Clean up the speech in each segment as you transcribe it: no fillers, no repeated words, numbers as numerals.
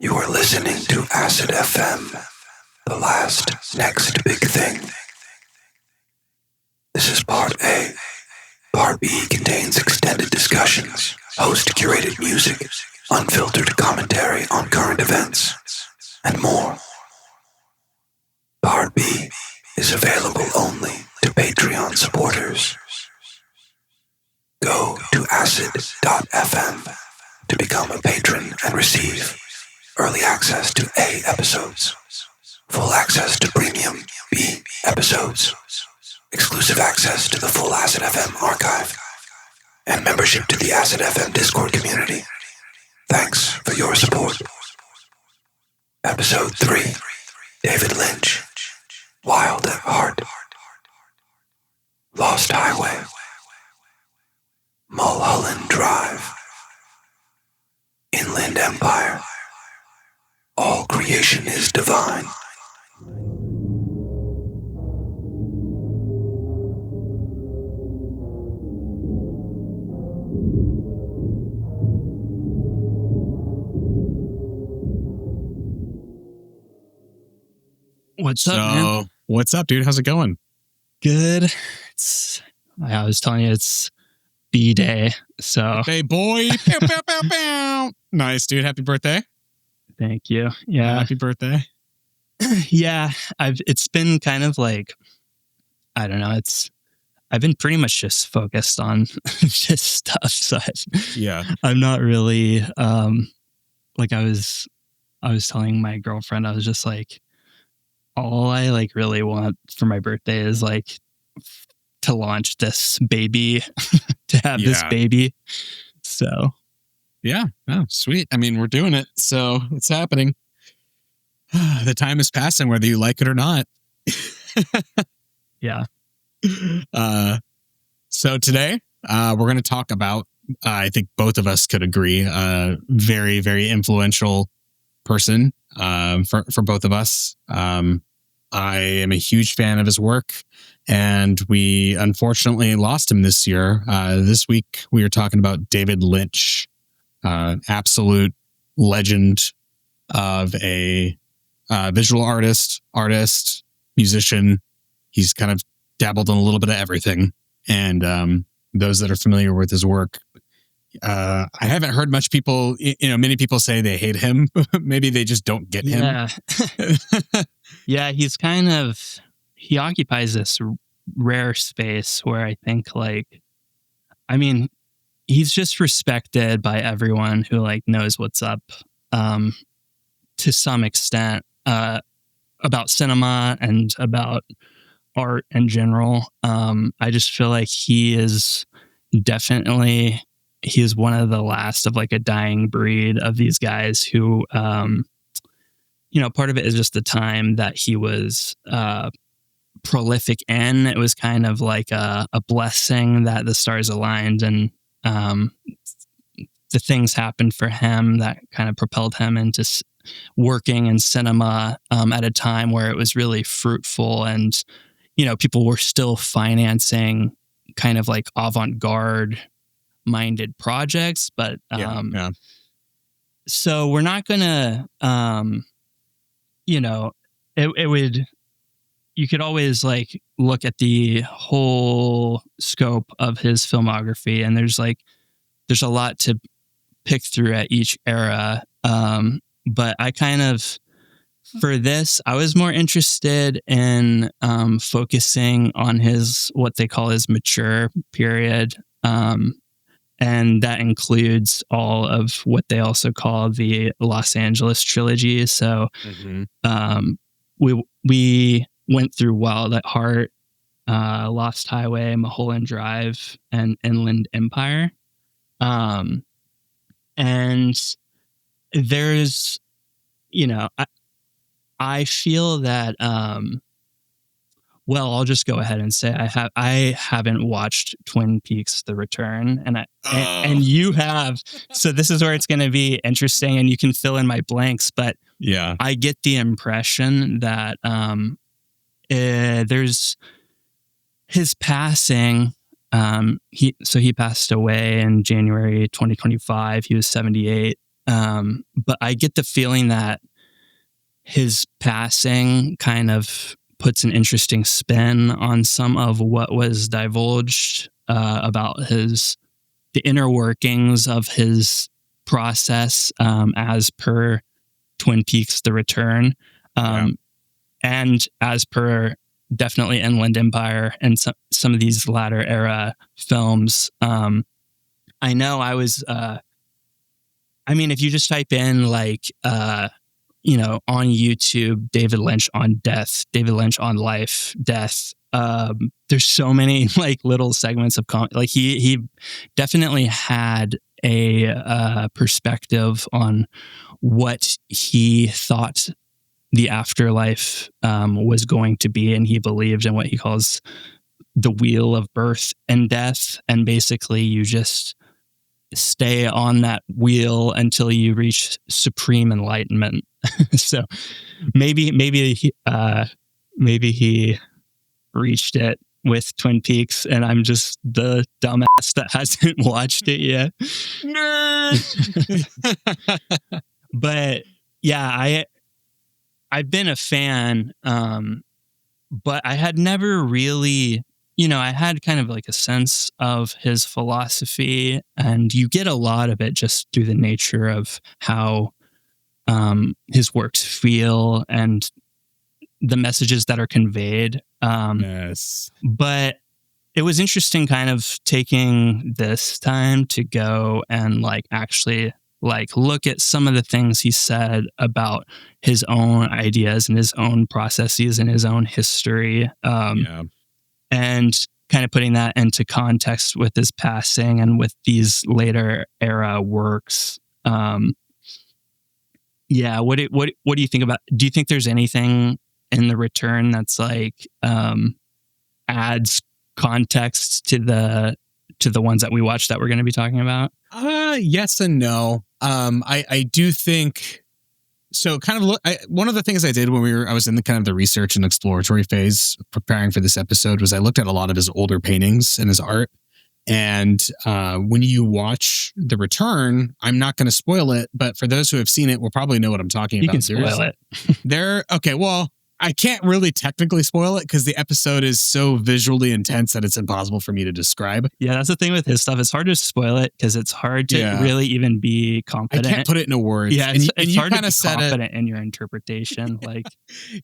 You are listening to Acid FM, the last next big thing. This is Part A. Part B contains extended discussions, host-curated music, unfiltered commentary on current events, and more. Part B is available only to Patreon supporters. Go to acid.fm to become a patron and receive early access to A episodes, full access to premium B episodes, exclusive access to the full Acid FM archive, and membership to the Acid FM Discord community. Thanks for your support. Episode 3, David Lynch, Wild at Heart, Lost Highway, Mulholland Drive, Inland Empire. All creation is divine. What's up, man? What's up, dude? How's it going? Good. I was telling you, it's B-Day. So, hey, boy. Pew, pew, pew, pew. Nice, dude. Happy birthday. Thank you. Yeah. Happy birthday. Yeah. It's been kind of like, I don't know. I've been pretty much just focused on this stuff. So I'm not really, like I was telling my girlfriend, I was just like, all I like really want for my birthday is like to launch this baby, to have this baby. So yeah, oh, sweet. I mean, we're doing it, so it's happening. The time is passing, whether you like it or not. Yeah. So today, we're going to talk about, I think both of us could agree, a very, very influential person for both of us. I am a huge fan of his work, and we unfortunately lost him this year. This week, we are talking about David Lynch, absolute legend of a visual artist, musician. He's kind of dabbled in a little bit of everything. And those that are familiar with his work, I haven't heard many people say they hate him. Maybe they just don't get him. Yeah. Yeah, he occupies this rare space where I think he's just respected by everyone who like knows what's up, to some extent, about cinema and about art in general. I just feel like he is one of the last of like a dying breed of these guys who, part of it is just the time that he was prolific in. It was kind of like a blessing that the stars aligned and the things happened for him that kind of propelled him into working in cinema at a time where it was really fruitful and, people were still financing kind of like avant-garde minded projects. But so we're not going to, you could always like look at the whole scope of his filmography, and there's a lot to pick through at each era. But I kind of, for this, I was more interested in focusing on what they call his mature period. And that includes all of what they also call the Los Angeles trilogy. So we went through Wild at Heart, Lost Highway, Mulholland Drive, and Inland Empire. And there's, I feel that, I'll just go ahead and say I haven't watched Twin Peaks: The Return, and you have. So this is where it's going to be interesting, and you can fill in my blanks. But yeah, I get the impression that there's his passing. He passed away in January 2025. He was 78. But I get the feeling that his passing kind of puts an interesting spin on some of what was divulged about the inner workings of his process as per Twin Peaks: The Return, and as per definitely Inland Empire and some of these latter era films. I know I was. If you just type in on YouTube, David Lynch on death, David Lynch on life, death. There's so many little segments of he definitely had a perspective on what he thought the afterlife was going to be, and he believed in what he calls the wheel of birth and death, and basically you just stay on that wheel until you reach supreme enlightenment. So maybe he reached it with Twin Peaks, and I'm just the dumbass that hasn't watched it yet. Nerd. But yeah, I've been a fan, but I had never really, I had kind of a sense of his philosophy, and you get a lot of it just through the nature of how his works feel and the messages that are conveyed. Yes. But it was interesting kind of taking this time to go and actually look at some of the things he said about his own ideas and his own processes and his own history. And kind of putting that into context with his passing and with these later era works. What do you think about? Do you think there's anything in The Return that's adds context to the ones that we watched that we're going to be talking about? Yes and no. I do think so. Kind of one of the things I did when I was in the kind of the research and exploratory phase preparing for this episode was I looked at a lot of his older paintings and his art. And when you watch The Return, I'm not going to spoil it, but for those who have seen it, will probably know what I'm talking about. You can spoil it. Okay, well, I can't really technically spoil it because the episode is so visually intense that it's impossible for me to describe. Yeah, that's the thing with his stuff. It's hard to spoil it because it's hard to really even be confident. I can't put it into words. Yeah, it's hard to be confident in your interpretation.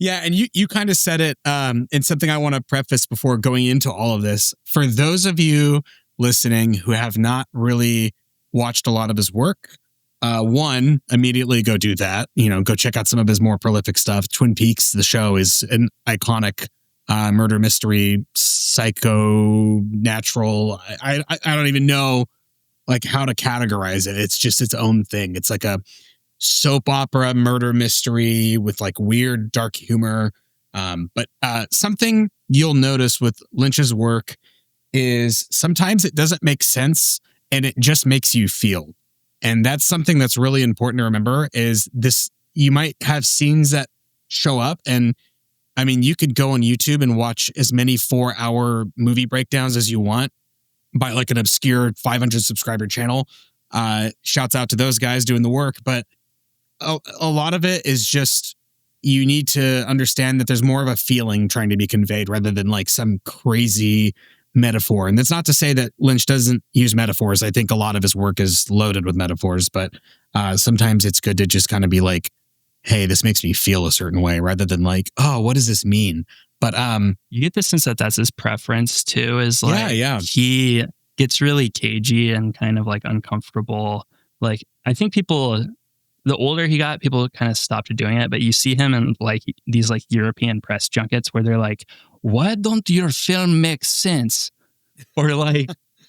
Yeah, and you kind of said it in something I want to preface before going into all of this. For those of you listening who have not really watched a lot of his work, one, immediately go do that. Go check out some of his more prolific stuff. Twin Peaks, the show, is an iconic murder mystery, psycho, natural. I don't even know how to categorize it. It's just its own thing. It's like a soap opera murder mystery with weird dark humor. But something you'll notice with Lynch's work is sometimes it doesn't make sense and it just makes you feel. And that's something that's really important to remember is this. You might have scenes that show up, and you could go on YouTube and watch as many 4-hour movie breakdowns as you want by an obscure 500 subscriber channel. Shouts out to those guys doing the work. But a lot of it is just, you need to understand that there's more of a feeling trying to be conveyed rather than some crazy metaphor. And that's not to say that Lynch doesn't use metaphors. I think a lot of his work is loaded with metaphors, but sometimes it's good to just kind of be hey, this makes me feel a certain way rather than oh, what does this mean? But you get the sense that that's his preference too, is he gets really cagey and kind of uncomfortable. I think people, the older he got, people kind of stopped doing it, but you see him in these European press junkets where they're why don't your film make sense? Or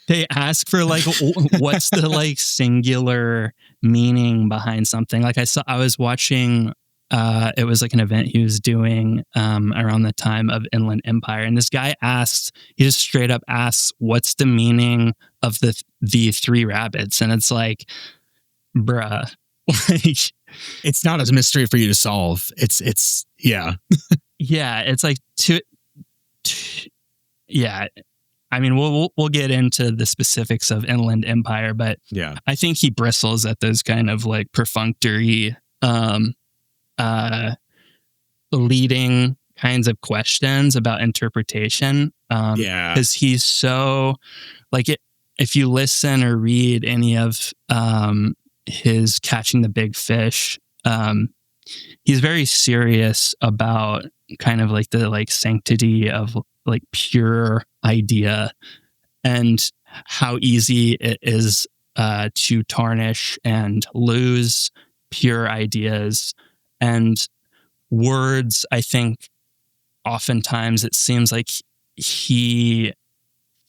they ask for what's the singular meaning behind something. I was watching, it was an event he was doing around the time of Inland Empire. And this guy he just straight up asks, what's the meaning of the three rabbits? And it's bruh, it's not a mystery for you to solve. Yeah. Yeah. It's I mean, we'll get into the specifics of Inland Empire, but Yeah. I think he bristles at those kind of like perfunctory, leading kinds of questions about interpretation. Yeah. Because he's so like it. If you listen or read any of his Catching the Big Fish, he's very serious about kind of like the like sanctity of like pure idea and how easy it is to tarnish and lose pure ideas and words. I think oftentimes it seems like he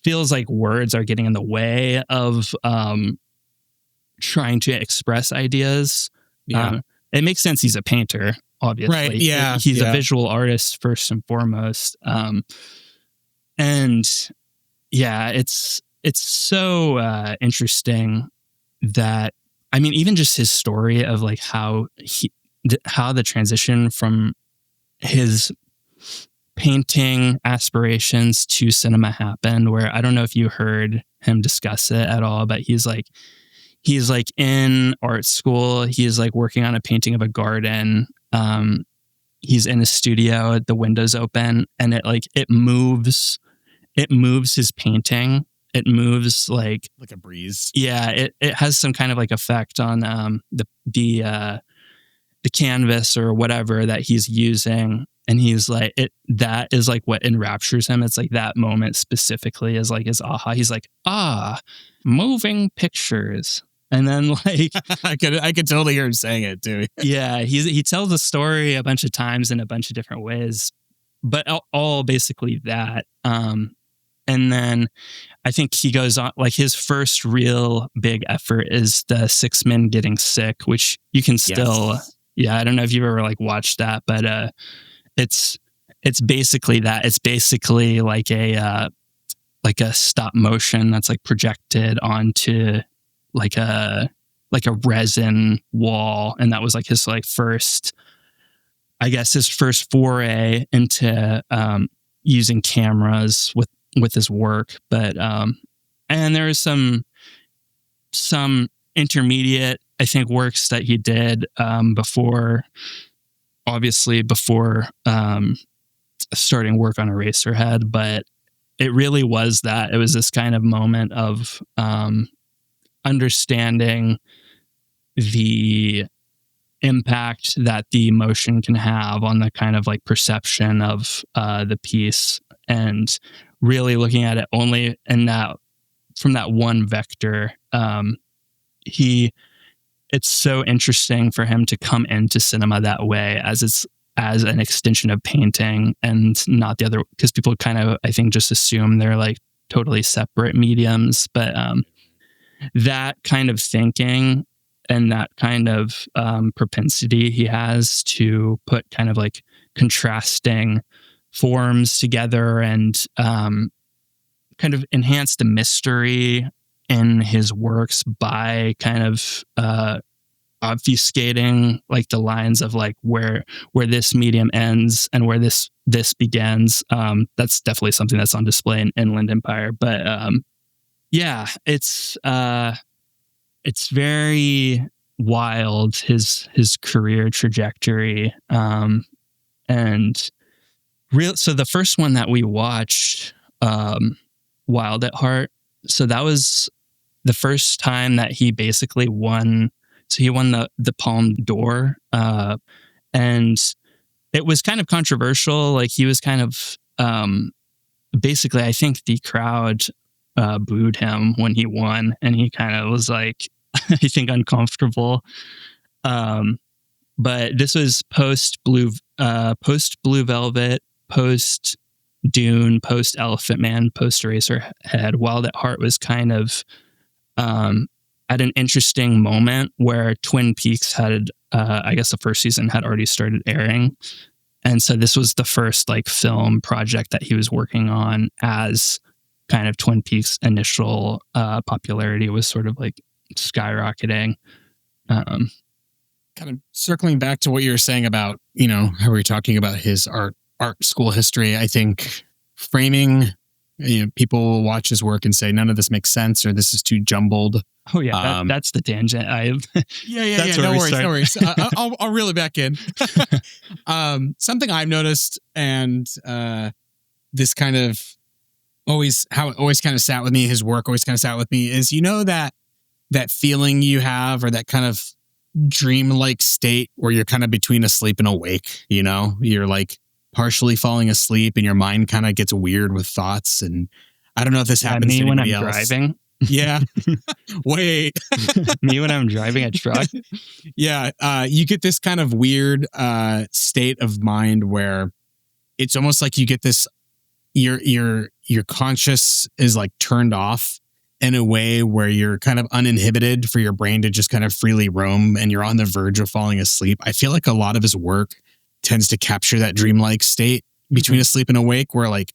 feels like words are getting in the way of trying to express ideas. Yeah. It makes sense. He's a painter, obviously. Right. Yeah. He's a visual artist first and foremost. And yeah, it's so interesting that, I mean, even just his story of like how the transition from his painting aspirations to cinema happened, where I don't know if you heard him discuss it at all, but he's like in art school. He's like working on a painting of a garden. He's in a studio, the windows open, and it moves his painting. It moves like a breeze. Yeah, it has some kind of like effect on the canvas or whatever that he's using. And he's like, that is like what enraptures him. It's like that moment specifically is like his aha. He's like, moving pictures. And then like I could totally hear him saying it too. Yeah, he tells the story a bunch of times in a bunch of different ways, but all basically that. And then I think he goes on, like his first real big effort is the 6 Men Getting Sick, which you can still, I don't know if you've ever like watched that, but it's basically that. It's basically like a stop motion that's like projected onto like a resin wall, and that was like his like first, I guess, his first foray into using cameras with his work. But and there is some intermediate, I think, works that he did before starting work on Eraserhead. But it really was that. It was this kind of moment of understanding the impact that the emotion can have on the kind of like perception of the piece, and really looking at it only in that, from that one vector. It's so interesting for him to come into cinema that way, as an extension of painting and not the other, because people kind of, I think, just assume they're like totally separate mediums. But that kind of thinking and that kind of propensity he has to put kind of like contrasting forms together and kind of enhance the mystery in his works by kind of obfuscating like the lines of like where this medium ends and where this begins. That's definitely something that's on display in Inland Empire. But yeah, it's very wild, his career trajectory. And real. So the first one that we watched, Wild at Heart. So that was the first time that he basically won. So he won the Palme d'Or, and it was kind of controversial. Like he was kind of basically, I think the crowd booed him when he won, and he kind of was like, I think, uncomfortable. But this was post Blue Velvet, post Dune, post Elephant Man, post Eraserhead. Wild at Heart was kind of at an interesting moment where Twin Peaks had, I guess the first season had already started airing. And so this was the first like film project that he was working on as kind of Twin Peaks' initial popularity was sort of like skyrocketing. Kind of circling back to what you were saying about, how we were talking about his art school history. I think framing people will watch his work and say none of this makes sense or this is too jumbled. Oh yeah, that's the tangent. Yeah. No worries. I'll reel it back in. Something I've noticed, and this kind of always kind of sat with me. His work always kind of sat with me. Is that feeling you have, or that kind of dream-like state where you're kind of between asleep and awake. You're like partially falling asleep, and your mind kind of gets weird with thoughts. And I don't know if this happens to anybody else. Me when I'm driving. Yeah. Wait. Me when I'm driving a truck. Yeah. You get this kind of weird state of mind where it's almost like you get this, your conscious is like turned off in a way where you're kind of uninhibited for your brain to just kind of freely roam, and you're on the verge of falling asleep. I feel like a lot of his work tends to capture that dreamlike state between asleep and awake, where like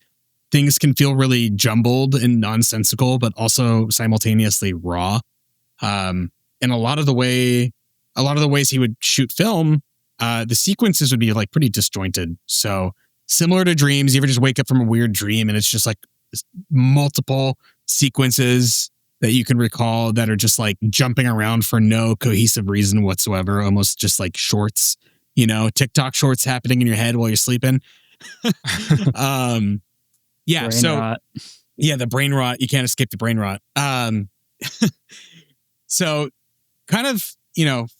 things can feel really jumbled and nonsensical, but also simultaneously raw. And a lot of the ways he would shoot film, the sequences would be like pretty disjointed. So similar to dreams, you ever just wake up from a weird dream and it's just like multiple sequences that you can recall that are just like jumping around for no cohesive reason whatsoever, almost just like shorts, TikTok shorts happening in your head while you're sleeping. Yeah. The brain rot. You can't escape the brain rot. So kind of,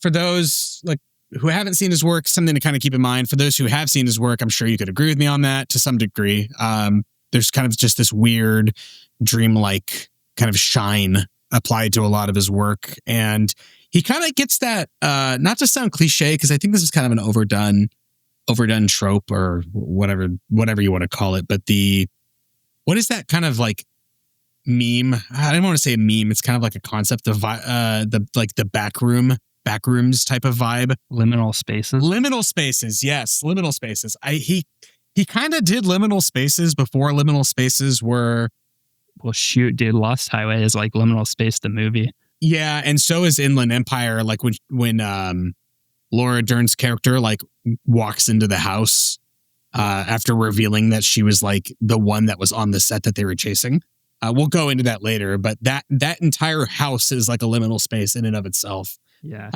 for those like who haven't seen his work, something to kind of keep in mind. For those who have seen his work, I'm sure you could agree with me on that to some degree. There's kind of just this weird dreamlike kind of shine applied to a lot of his work. And he kind of gets that, not to sound cliche, because I think this is kind of an overdone trope or whatever you want to call it. But what is that kind of like meme? I don't want to say a meme. It's kind of like a concept of the backrooms type of vibe. Liminal spaces. Yes. Liminal spaces. He kind of did liminal spaces before liminal spaces were. Well, shoot, dude. Lost Highway is like liminal space, the movie. Yeah. And so is Inland Empire. Like when Laura Dern's character like walks into the house after revealing that she was like the one that was on the set that they were chasing. We'll go into that later, but that entire house is like a liminal space in and of itself. Yeah.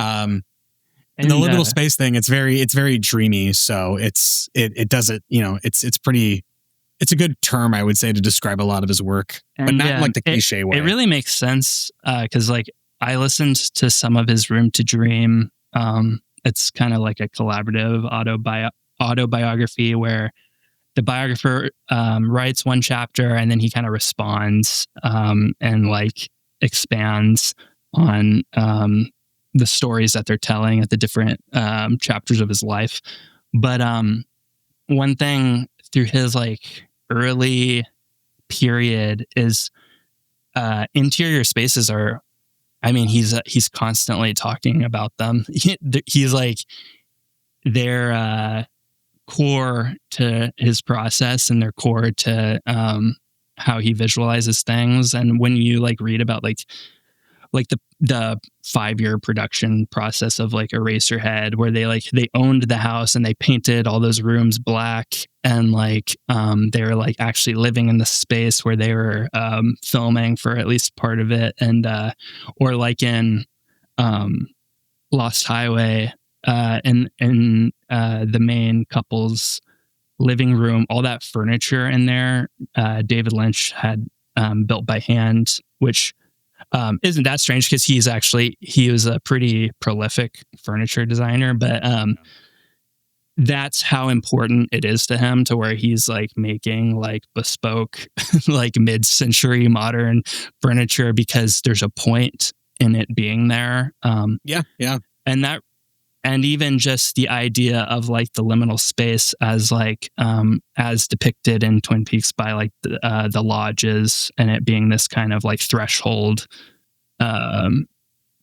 And the liminal space thing, it's very dreamy. So it does it, it's a good term, I would say, to describe a lot of his work, but not like the cliche way. It really makes sense. Cause like I listened to some of his Room to Dream. It's kind of like a collaborative autobiography where the biographer writes one chapter and then he kind of responds and like expands on the stories that they're telling at the different chapters of his life. But one thing through his like early period is interior spaces are, I mean, he's constantly talking about them. He's like, they're core to his process and they're core to how he visualizes things. And when you like read about like the 5-year production process of like Eraserhead, where they owned the house and they painted all those rooms black, and like they were like actually living in the space where they were filming for at least part of it. And or like in Lost Highway, in the main couple's living room, all that furniture in there, David Lynch had built by hand, which isn't that strange because he was a pretty prolific furniture designer, but that's how important it is to him, to where he's like making like bespoke, like mid-century modern furniture because there's a point in it being there. Yeah. And even just the idea of like the liminal space as like as depicted in Twin Peaks by like the lodges, and it being this kind of like threshold,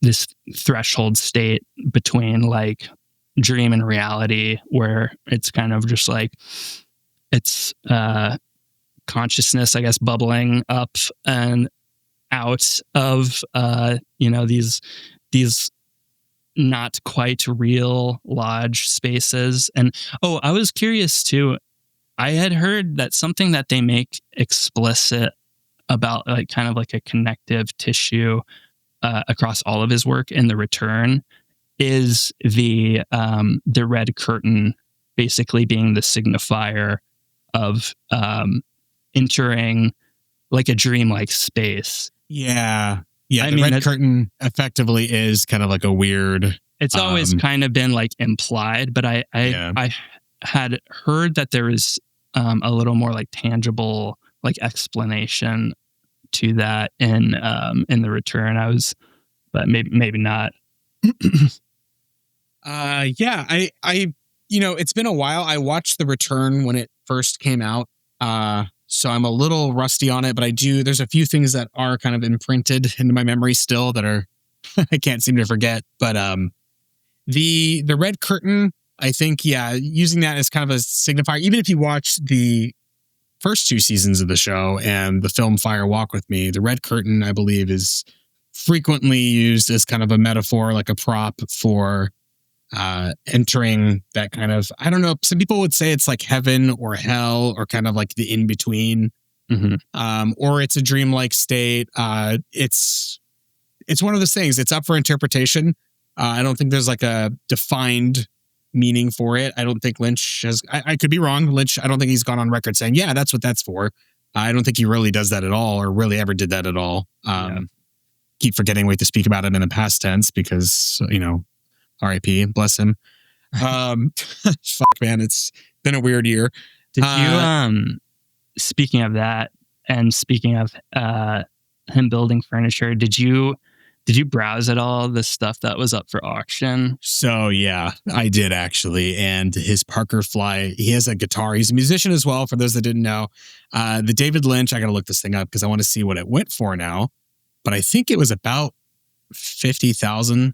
this threshold state between like dream and reality, where it's kind of just like it's consciousness, I guess, bubbling up and out of these not quite real lodge spaces. And I was curious too, I had heard that something that they make explicit about like kind of like a connective tissue across all of his work in The Return is the red curtain basically being the signifier of entering like a dreamlike space. Yeah. Yeah. I The mean, red curtain effectively is kind of like a weird. It's always kind of been like implied, but I had heard that there was a little more like tangible like explanation to that in The Return. But maybe not. Yeah, I it's been a while. I watched The Return when it first came out. So I'm a little rusty on it, but there's a few things that are kind of imprinted into my memory still that are I can't seem to forget. But the red curtain, I think, using that as kind of a signifier, even if you watch the first 2 seasons of the show and the film Fire Walk with Me, the red curtain, I believe, is frequently used as kind of a metaphor, like a prop for entering that kind of, I don't know, some people would say it's like heaven or hell or kind of like the in between, or it's a dreamlike state. It's one of those things. It's up for interpretation. I don't think there's like a defined meaning for it. I don't think Lynch has, I could be wrong. Lynch, I don't think he's gone on record saying, yeah, that's what that's for. I don't think he really does that at all, or really ever did that at all. Keep forgetting we have to speak about him in the past tense because, RIP, bless him. Fuck, man, it's been a weird year. Did you, speaking of that, and speaking of him building furniture, did you browse at all the stuff that was up for auction? So yeah, I did actually. And his Parker Fly, he has a guitar. He's a musician as well, for those that didn't know. The David Lynch, I got to look this thing up because I want to see what it went for now. But I think it was about $50,000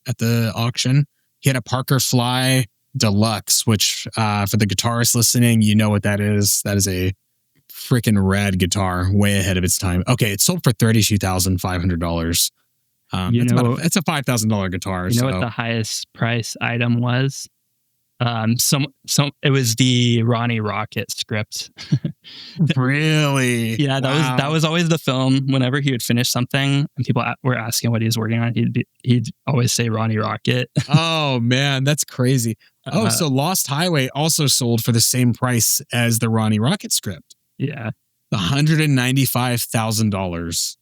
at the auction. He had a Parker Fly Deluxe, which for the guitarist listening, you know what that is. That is a freaking rad guitar, way ahead of its time. Okay, it sold for $32,500. It's a $5,000 guitar. You know what the highest price item was? It was the Ronnie Rocket script. Really? Yeah, that was always the film. Whenever he would finish something and people were asking what he was working on, he'd always say Ronnie Rocket. Oh man, that's crazy. So Lost Highway also sold for the same price as the Ronnie Rocket script. Yeah, $195,000.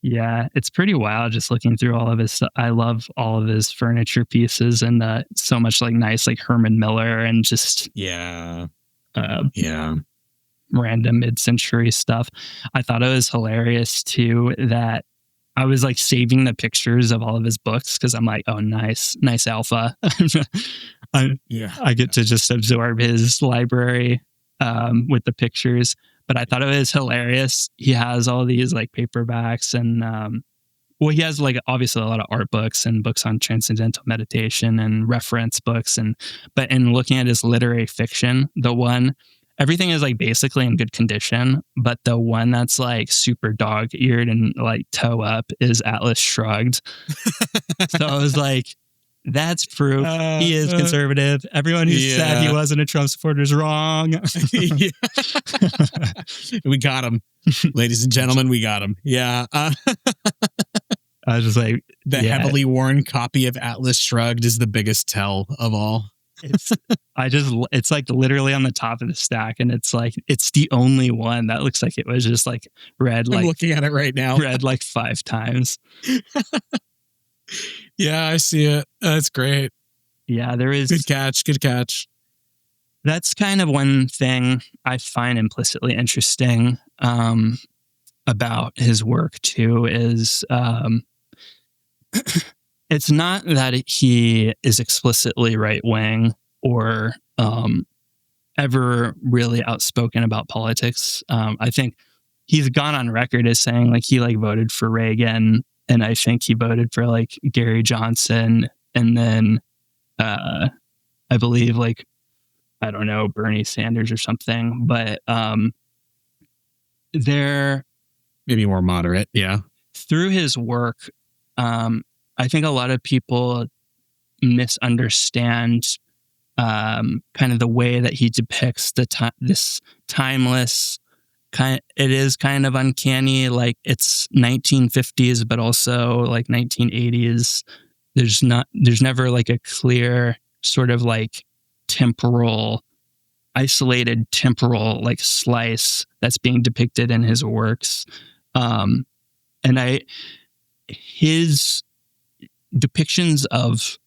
Yeah, it's pretty wild just looking through all of his stuff. I love all of his furniture pieces and so much like nice like Herman Miller and just random mid-century stuff. I thought it was hilarious too that I was like saving the pictures of all of his books because I'm like, oh, nice alpha. I get to just absorb his library with the pictures. But I thought it was hilarious. He has all these like paperbacks and he has like obviously a lot of art books and books on transcendental meditation and reference books. But in looking at his literary fiction, everything is like basically in good condition. But the one that's like super dog-eared and like toe up is Atlas Shrugged. So I was like, that's proof he is conservative. Everyone who said he wasn't a Trump supporter is wrong. We got him. Ladies and gentlemen, we got him. Yeah. I was just like, the heavily worn copy of Atlas Shrugged is the biggest tell of all. It's like literally on the top of the stack, and it's like it's the only one that looks like it was just like read. Like I'm looking at it right now. Read like 5 times. Yeah, I see it. That's great. Yeah, there is. Good catch. That's kind of one thing I find implicitly interesting about his work too is it's not that he is explicitly right-wing or ever really outspoken about politics. I think he's gone on record as saying like he like voted for Reagan, and I think he voted for like Gary Johnson, and then I believe like, I don't know, Bernie Sanders or something, but they're maybe more moderate. Yeah. Through his work, I think a lot of people misunderstand kind of the way that he depicts this timeless it is kind of uncanny, like it's 1950s, but also like 1980s. There's never like a clear sort of like isolated temporal like slice that's being depicted in his works. And his depictions of,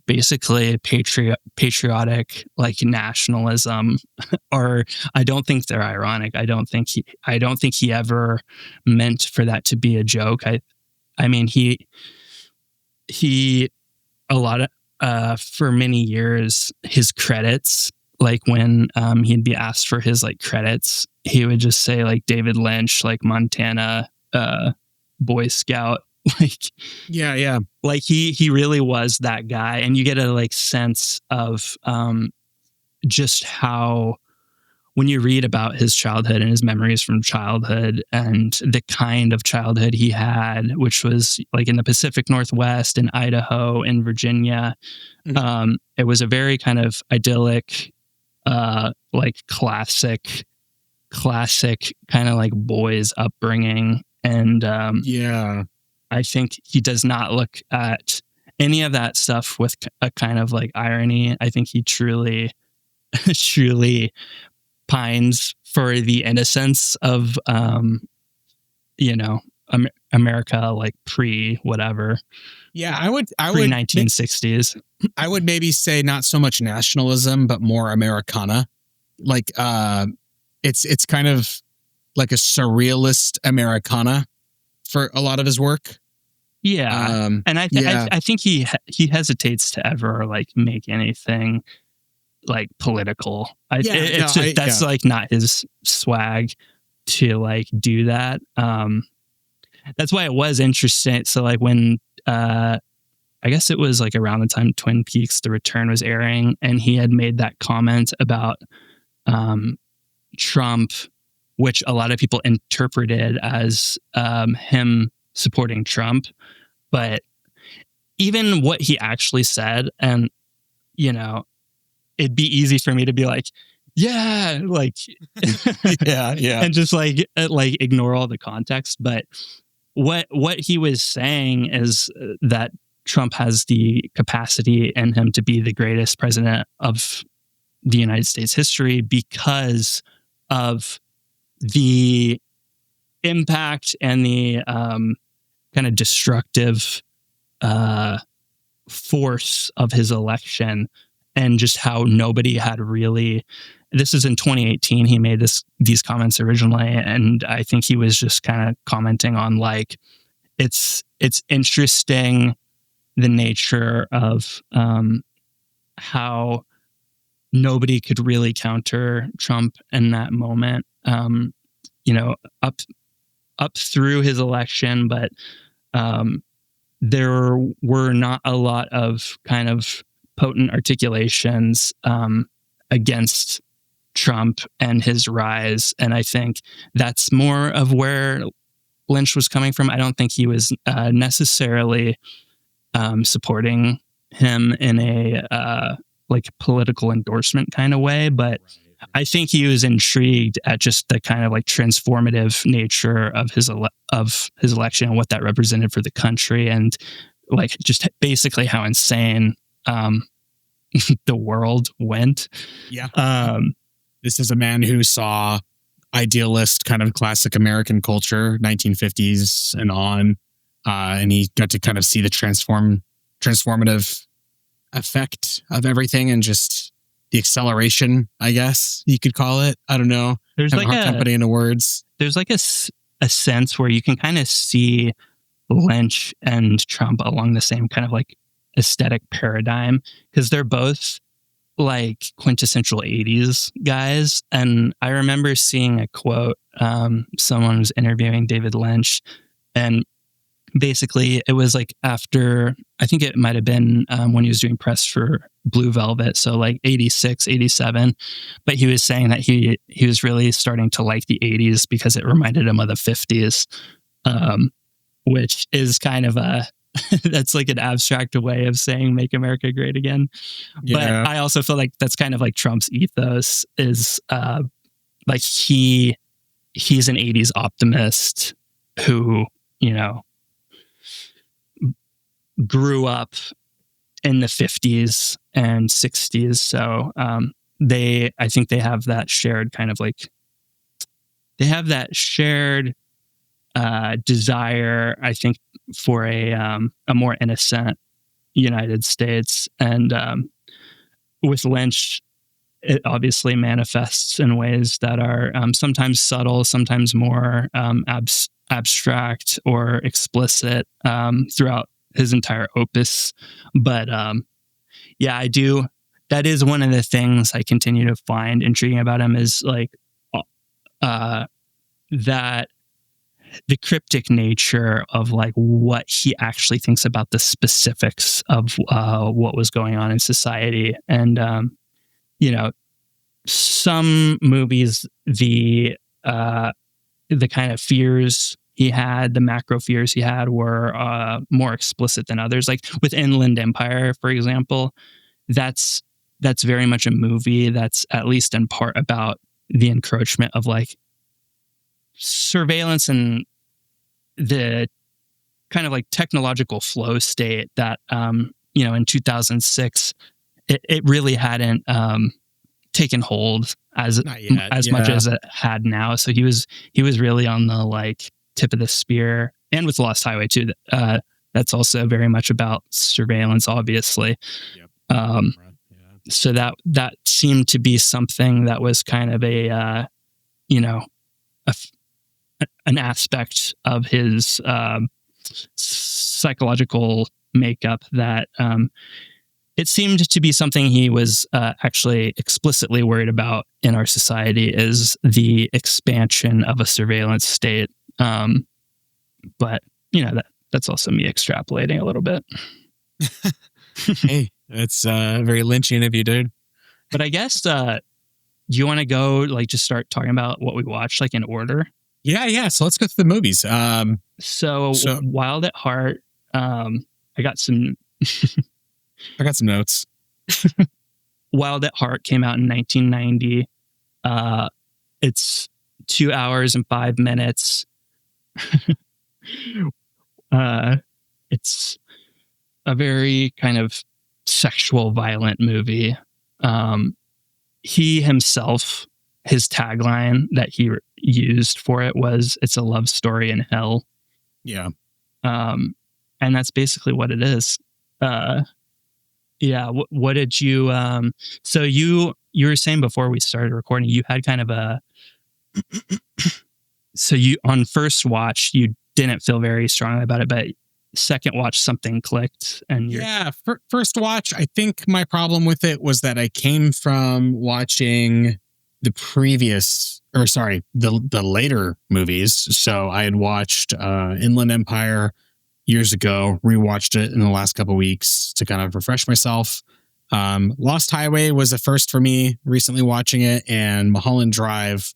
basically patriotic like nationalism, or I don't think they're ironic. I don't think he ever meant for that to be a joke. I mean, he a lot of for many years, his credits, like when he'd be asked for his like credits, he would just say like David Lynch, like Montana Boy Scout. Like, yeah. Like he really was that guy. And you get a like sense of just how, when you read about his childhood and his memories from childhood and the kind of childhood he had, which was like in the Pacific Northwest, in Idaho, in Virginia, it was a very kind of idyllic, like classic kind of like boys upbringing. And I think he does not look at any of that stuff with a kind of like irony. I think he truly pines for the innocence of, America, like pre whatever. Yeah, I would pre 1960s. I would maybe say not so much nationalism, but more Americana. Like, it's kind of like a surrealist Americana for a lot of his work. Yeah. And I think he hesitates to ever like make anything like political. That's like not his swag to like do that. That's why it was interesting. So like when, I guess it was like around the time Twin Peaks: The Return was airing, and he had made that comment about, Trump, which a lot of people interpreted as him supporting Trump. But even what he actually said, and, it'd be easy for me to be like, yeah, like, yeah. and just like ignore all the context. But what he was saying is that Trump has the capacity in him to be the greatest president of the United States history because of the impact and the kind of destructive force of his election, and just how nobody had really. This is in 2018. He made these comments originally, and I think he was just kind of commenting on like it's interesting the nature of how nobody could really counter Trump in that moment. Up through his election, but there were not a lot of kind of potent articulations against Trump and his rise. And I think that's more of where Lynch was coming from. I don't think he was necessarily supporting him in a like political endorsement kind of way, but I think he was intrigued at just the kind of like transformative nature of his election and what that represented for the country, and like just basically how insane the world went. Yeah. This is a man who saw idealist kind of classic American culture, 1950s and on, and he got to kind of see the transformative effect of everything, and just the acceleration, I guess you could call it. I don't know. There's like a company into words. There's like a sense where you can kind of see Lynch and Trump along the same kind of like aesthetic paradigm, because they're both like quintessential 80s guys. And I remember seeing a quote, someone was interviewing David Lynch, and basically it was like after, I think it might have been when he was doing press for Blue Velvet, so like 86, 87, but he was saying that he was really starting to like the 80s because it reminded him of the 50s, which is kind of a that's like an abstract way of saying "Make America Great Again." Yeah. But I also feel like that's kind of like Trump's ethos is like he's an 80s optimist who, you know, grew up in the 50s and 60s. So I think they have that shared kind of like, they have that shared desire, I think, for a more innocent United States. And with Lynch, it obviously manifests in ways that are sometimes subtle, sometimes more abstract or explicit throughout his entire opus. But yeah, I do. That is one of the things I continue to find intriguing about him is like that the cryptic nature of like what he actually thinks about the specifics of what was going on in society. And, you know, some movies, the kind of fears he had, the macro fears he had were more explicit than others. Like with Inland Empire, for example, that's very much a movie that's at least in part about the encroachment of like surveillance and the kind of like technological flow state that, you know, in 2006, it really hadn't taken hold as much as it had now. So he was really on the like tip of the spear. And with Lost Highway too, that's also very much about surveillance, obviously. Yep. So that seemed to be something that was kind of a, you know, an aspect of his psychological makeup that it seemed to be something he was actually explicitly worried about in our society is the expansion of a surveillance state. But, you know, that's also me extrapolating a little bit. Hey, that's very Lynchian of you, dude. But I guess, do you want to go like just start talking about what we watched like in order? Yeah. So let's go through the movies. So Wild at Heart, I got some notes. Wild at Heart came out in 1990. It's 2 hours and 5 minutes. It's a very kind of sexual, violent movie. He himself, his tagline that he used for it was, "It's a love story in hell." Yeah. And that's basically what it is. Yeah. What did you, so you were saying before we started recording, you had kind of so you, on first watch, you didn't feel very strongly about it, but second watch, something clicked. And first watch, I think my problem with it was that I came from watching the later movies. So I had watched Inland Empire years ago, rewatched it in the last couple of weeks to kind of refresh myself. Lost Highway was a first for me, recently watching it, and Mulholland Drive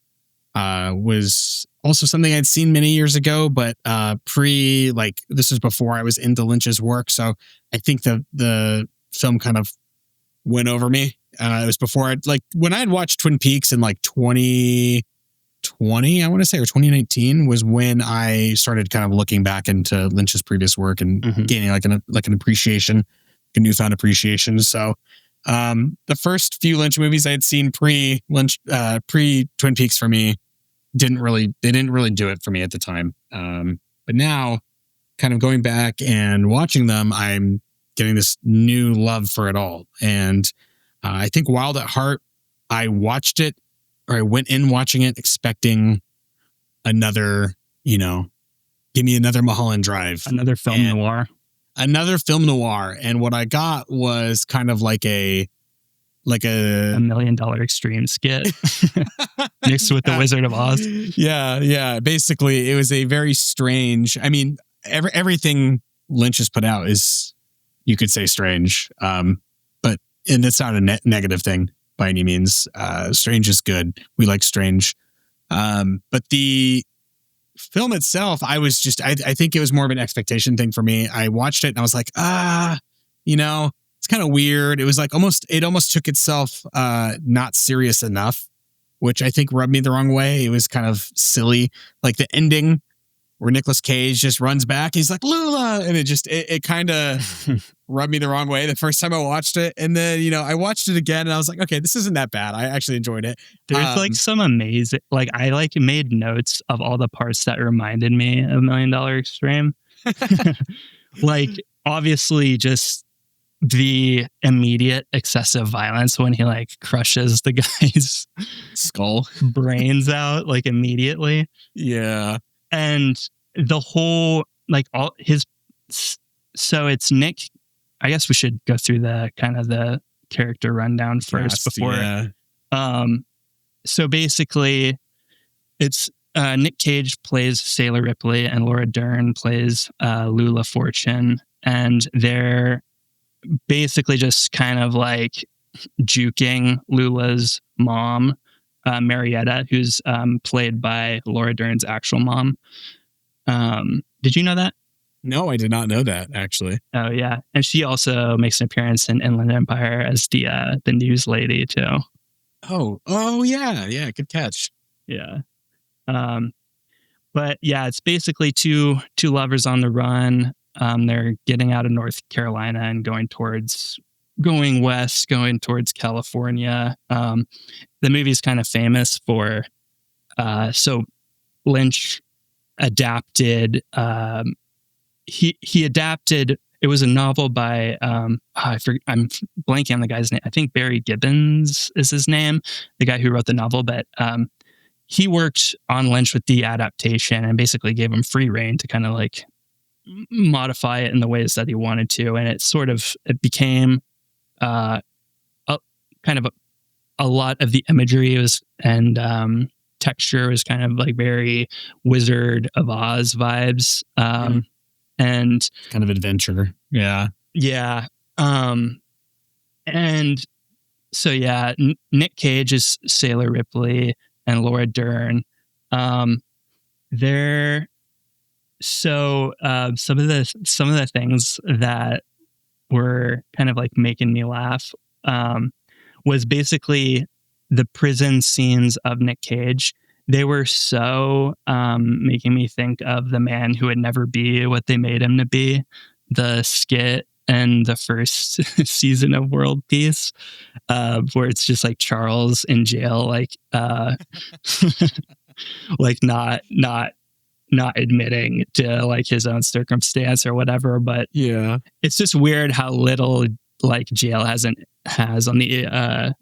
was also something I'd seen many years ago, but this was before I was into Lynch's work. So I think the film kind of went over me. It was before when I had watched Twin Peaks in like 2020, I want to say, or 2019 was when I started kind of looking back into Lynch's previous work and gaining like an appreciation, a newfound appreciation. So the first few Lynch movies I had seen pre-Lynch, pre-Twin Peaks for me didn't really do it for me at the time. But now, kind of going back and watching them, I'm getting this new love for it all. And I think Wild at Heart, I watched it, or I went in watching it expecting another, give me another Mulholland Drive. Another film noir. And what I got was kind of like a $1 million extreme skit mixed with the Wizard of Oz. Yeah. Basically, it was a very strange, I mean, everything Lynch has put out is, you could say, strange. And it's not a negative thing by any means. Strange is good. We like strange. But the film itself, I think it was more of an expectation thing for me. I watched it and I was like, it's kind of weird. It was like it almost took itself not serious enough, which I think rubbed me the wrong way. It was kind of silly. Like the ending where Nicolas Cage just runs back. He's like, Lula. And it kind of rubbed me the wrong way the first time I watched it. And then, I watched it again and I was like, okay, this isn't that bad. I actually enjoyed it. There's like some amazing, like I like made notes of all the parts that reminded me of $1 Million Extreme. Like obviously just the immediate excessive violence when he like crushes the guy's skull brains out like immediately. Yeah. And the whole, like all his, so it's Nick. I guess we should go through the kind of the character rundown first before. Yeah. So basically, it's Nick Cage plays Sailor Ripley and Laura Dern plays Lula Fortune, and they're basically just kind of like juking Lula's mom, Marietta, who's played by Laura Dern's actual mom. Did you know that? No, I did not know that, actually. Oh, yeah. And she also makes an appearance in Inland Empire as the news lady, too. Oh, yeah. Yeah, good catch. Yeah. But yeah, it's basically two lovers on the run. They're getting out of North Carolina and going west, going towards California. The movie's kind of famous for, so Lynch adapted, he adapted, it was a novel by, I'm blanking on the guy's name. I think Barry Gibbons is his name, the guy who wrote the novel, but he worked on Lynch with the adaptation and basically gave him free rein to kind of like modify it in the ways that he wanted to. And it became a lot of the imagery and texture was kind of like very Wizard of Oz vibes. And kind of adventure. Yeah. Yeah. And so, yeah, Nick Cage is Sailor Ripley and Laura Dern. Some of the things that were kind of like making me laugh was basically the prison scenes of Nick Cage. They were so making me think of The Man Who Would Never Be What They Made Him to Be, the skit and the first season of World Peace, where it's just like Charles in jail, like like not admitting to like his own circumstance or whatever. But yeah, it's just weird how little like jail has on the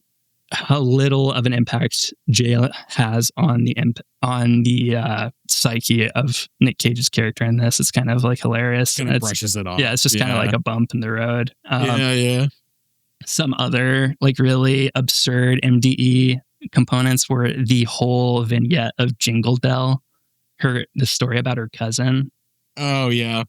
how little of an impact jail has on the psyche of Nick Cage's character in this. It's kind of like hilarious. Kind of brushes it off. Yeah, it's just kind of like a bump in the road. Yeah. Some other like really absurd MDE components were the whole vignette of Jingle Bell, the story about her cousin. Oh yeah.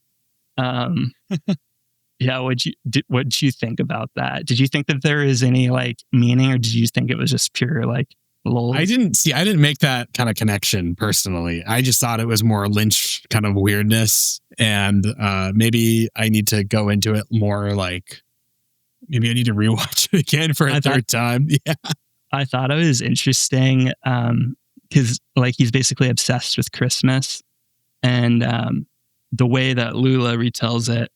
Yeah, what did you think about that? Did you think that there is any like meaning, or did you think it was just pure like lol? I didn't make that kind of connection personally. I just thought it was more Lynch kind of weirdness, and maybe I need to go into it more. Like maybe I need to rewatch it again for a third time. Yeah, I thought it was interesting because like he's basically obsessed with Christmas, and the way that Lula retells it.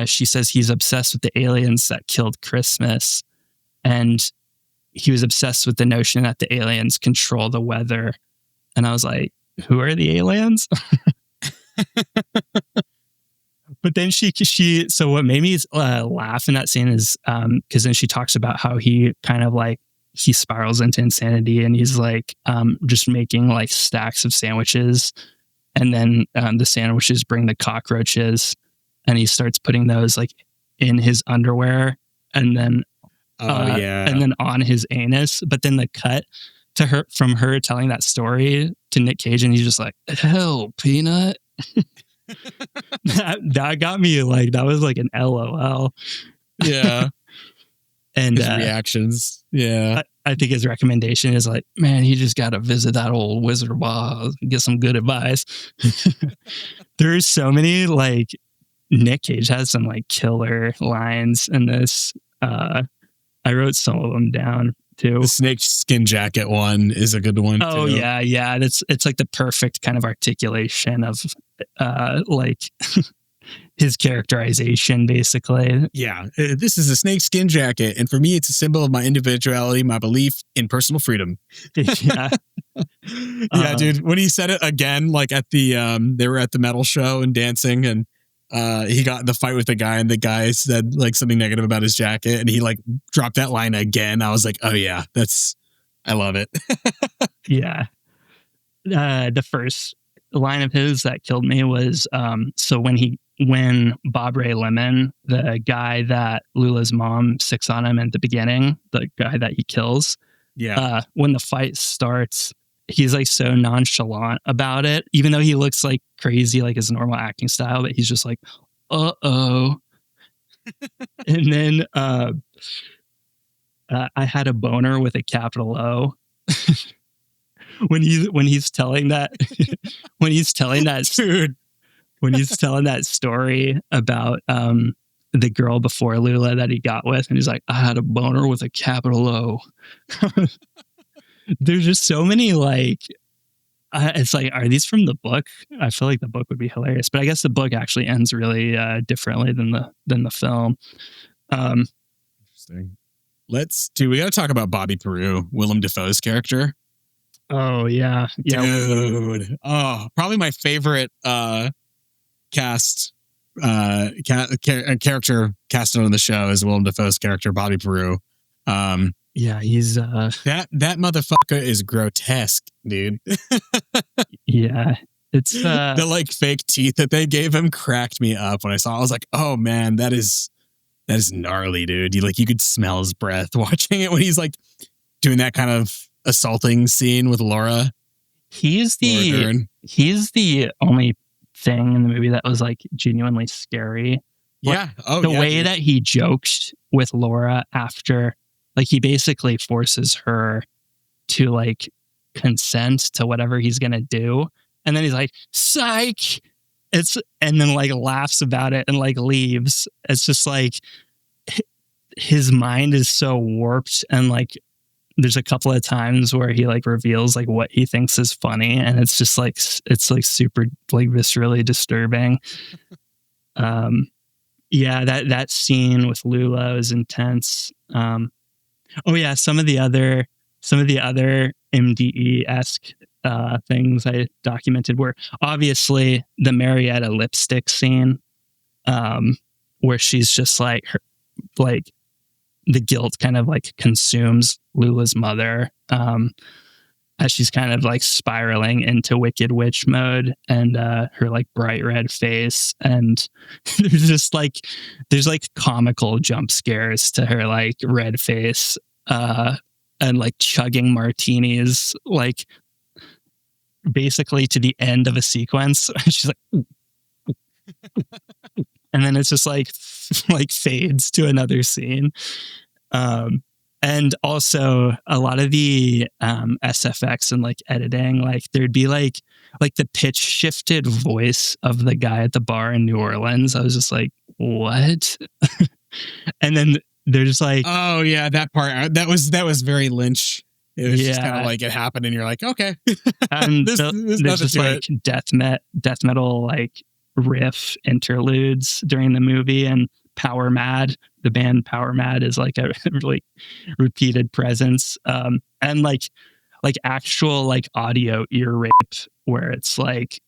She says he's obsessed with the aliens that killed Christmas, and he was obsessed with the notion that the aliens control the weather. And I was like, who are the aliens? But then so what made me laugh in that scene is because then she talks about how he kind of like he spirals into insanity, and he's like just making like stacks of sandwiches, and then the sandwiches bring the cockroaches. And he starts putting those like in his underwear and then and then on his anus. But then the cut to her from her telling that story to Nick Cage, and he's just like, hell, peanut. that got me like, that was like an LOL. Yeah. And his reactions. Yeah. I think his recommendation is like, man, you just got to visit that old Wizard of Oz and get some good advice. There's so many, like, Nick Cage has some like killer lines in this. I wrote some of them down too. The snake skin jacket one is a good one. Oh too. yeah. It's like the perfect kind of articulation of like his characterization, basically. Yeah, this is a snake skin jacket, and for me, it's a symbol of my individuality, my belief in personal freedom. Yeah. Yeah, dude. When he said it again, like at the they were at the metal show and dancing, and he got in the fight with the guy, and the guy said like something negative about his jacket, and he like dropped that line again. I was like, oh yeah, I love it. Yeah. The first line of his that killed me was so when Bob Ray Lemon, the guy that Lula's mom sicks on him at the beginning, the guy that he kills, when the fight starts, he's like so nonchalant about it, even though he looks like crazy, like his normal acting style, but he's just like, uh-oh. And then I had a boner with a capital O. when he's telling that Dude. When he's telling that story about the girl before Lula that he got with, and he's like, I had a boner with a capital O. There's just so many, like, it's like, are these from the book? I feel like the book would be hilarious, but I guess the book actually ends really differently than the film. Interesting. We got to talk about Bobby Peru, Willem Dafoe's character. Oh yeah. Dude. Oh, probably my favorite character casted on the show is Willem Dafoe's character, Bobby Peru. Yeah, he's that motherfucker is grotesque, dude. Yeah. It's the like fake teeth that they gave him cracked me up when I saw it. I was like, oh man, that is gnarly, dude. You could smell his breath watching it when he's like doing that kind of assaulting scene with Laura. He's the only thing in the movie that was like genuinely scary. Yeah. The way that he joked with Laura after, like, he basically forces her to like consent to whatever he's gonna do, and then he's like, psych. And then like laughs about it and like leaves. It's just like his mind is so warped, and like there's a couple of times where he like reveals like what he thinks is funny, and it's just like super like viscerally disturbing. Yeah, that scene with Lula is intense. Oh yeah, some of the other MDE-esque things I documented were obviously the Marietta lipstick scene, where she's just like the guilt kind of like consumes Lula's mother, as she's kind of like spiraling into Wicked Witch mode, and her like bright red face, and there's comical jump scares to her like red face, and like chugging martinis, like basically to the end of a sequence. She's like, and then it's just like fades to another scene. And also a lot of the SFX and like editing, like there'd be like the pitch shifted voice of the guy at the bar in New Orleans. I was just like, what? And then there's like, oh yeah, that part that was very Lynch. It was just kind of like it happened, and you're like, okay. And there's just like death metal like riff interludes during the movie, and Power Mad, the band Power Mad, is like a really repeated presence, and like actual like audio ear rape, where it's like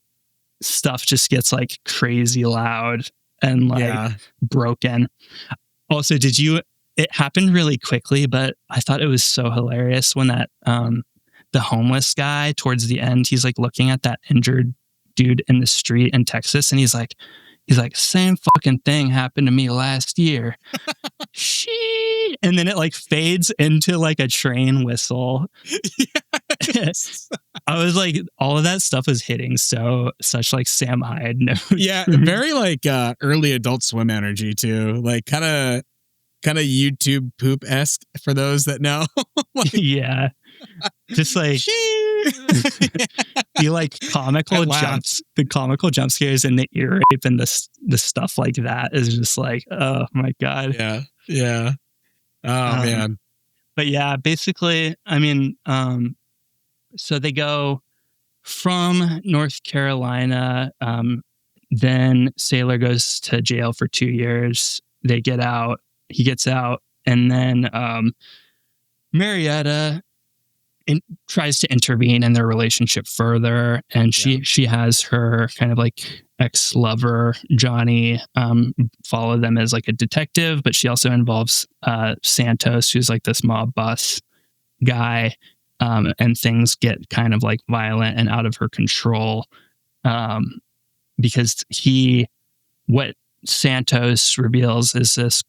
stuff just gets like crazy loud and like broken. Also, it happened really quickly, but I thought it was so hilarious when that the homeless guy towards the end, he's like looking at that injured dude in the street in Texas, and he's like, same fucking thing happened to me last year. She, and then it like fades into like a train whistle. Yes. I was like, all of that stuff was hitting such like Sam Hyde notes. Yeah, very like early Adult Swim energy too. Like kind of YouTube poop-esque for those that know. Yeah. Just like you like comical jumps, the comical jump scares and the ear rape and the stuff like that is just like, oh my God. Yeah. Oh man. But yeah, basically, I mean, so they go from North Carolina. Then Sailor goes to jail for 2 years. They get out. He gets out, and then Marietta tries to intervene in their relationship further, and she has her kind of like ex-lover Johnny follow them as like a detective, but she also involves Santos, who's like this mob boss guy, and things get kind of like violent and out of her control, because what Santos reveals is this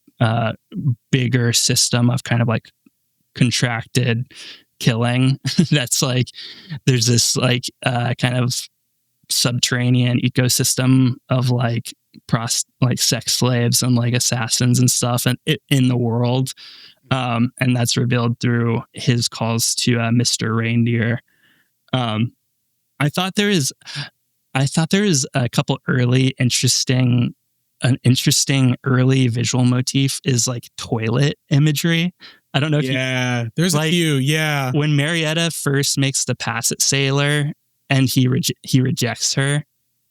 bigger system of kind of like contracted killing that's like there's this like kind of subterranean ecosystem of like sex slaves and like assassins and stuff and in the world, and that's revealed through his calls to Mr. Reindeer. I thought there is a couple an interesting early visual motif is like toilet imagery. I don't know if there's like, a few. Yeah. When Marietta first makes the pass at Sailor and he rejects her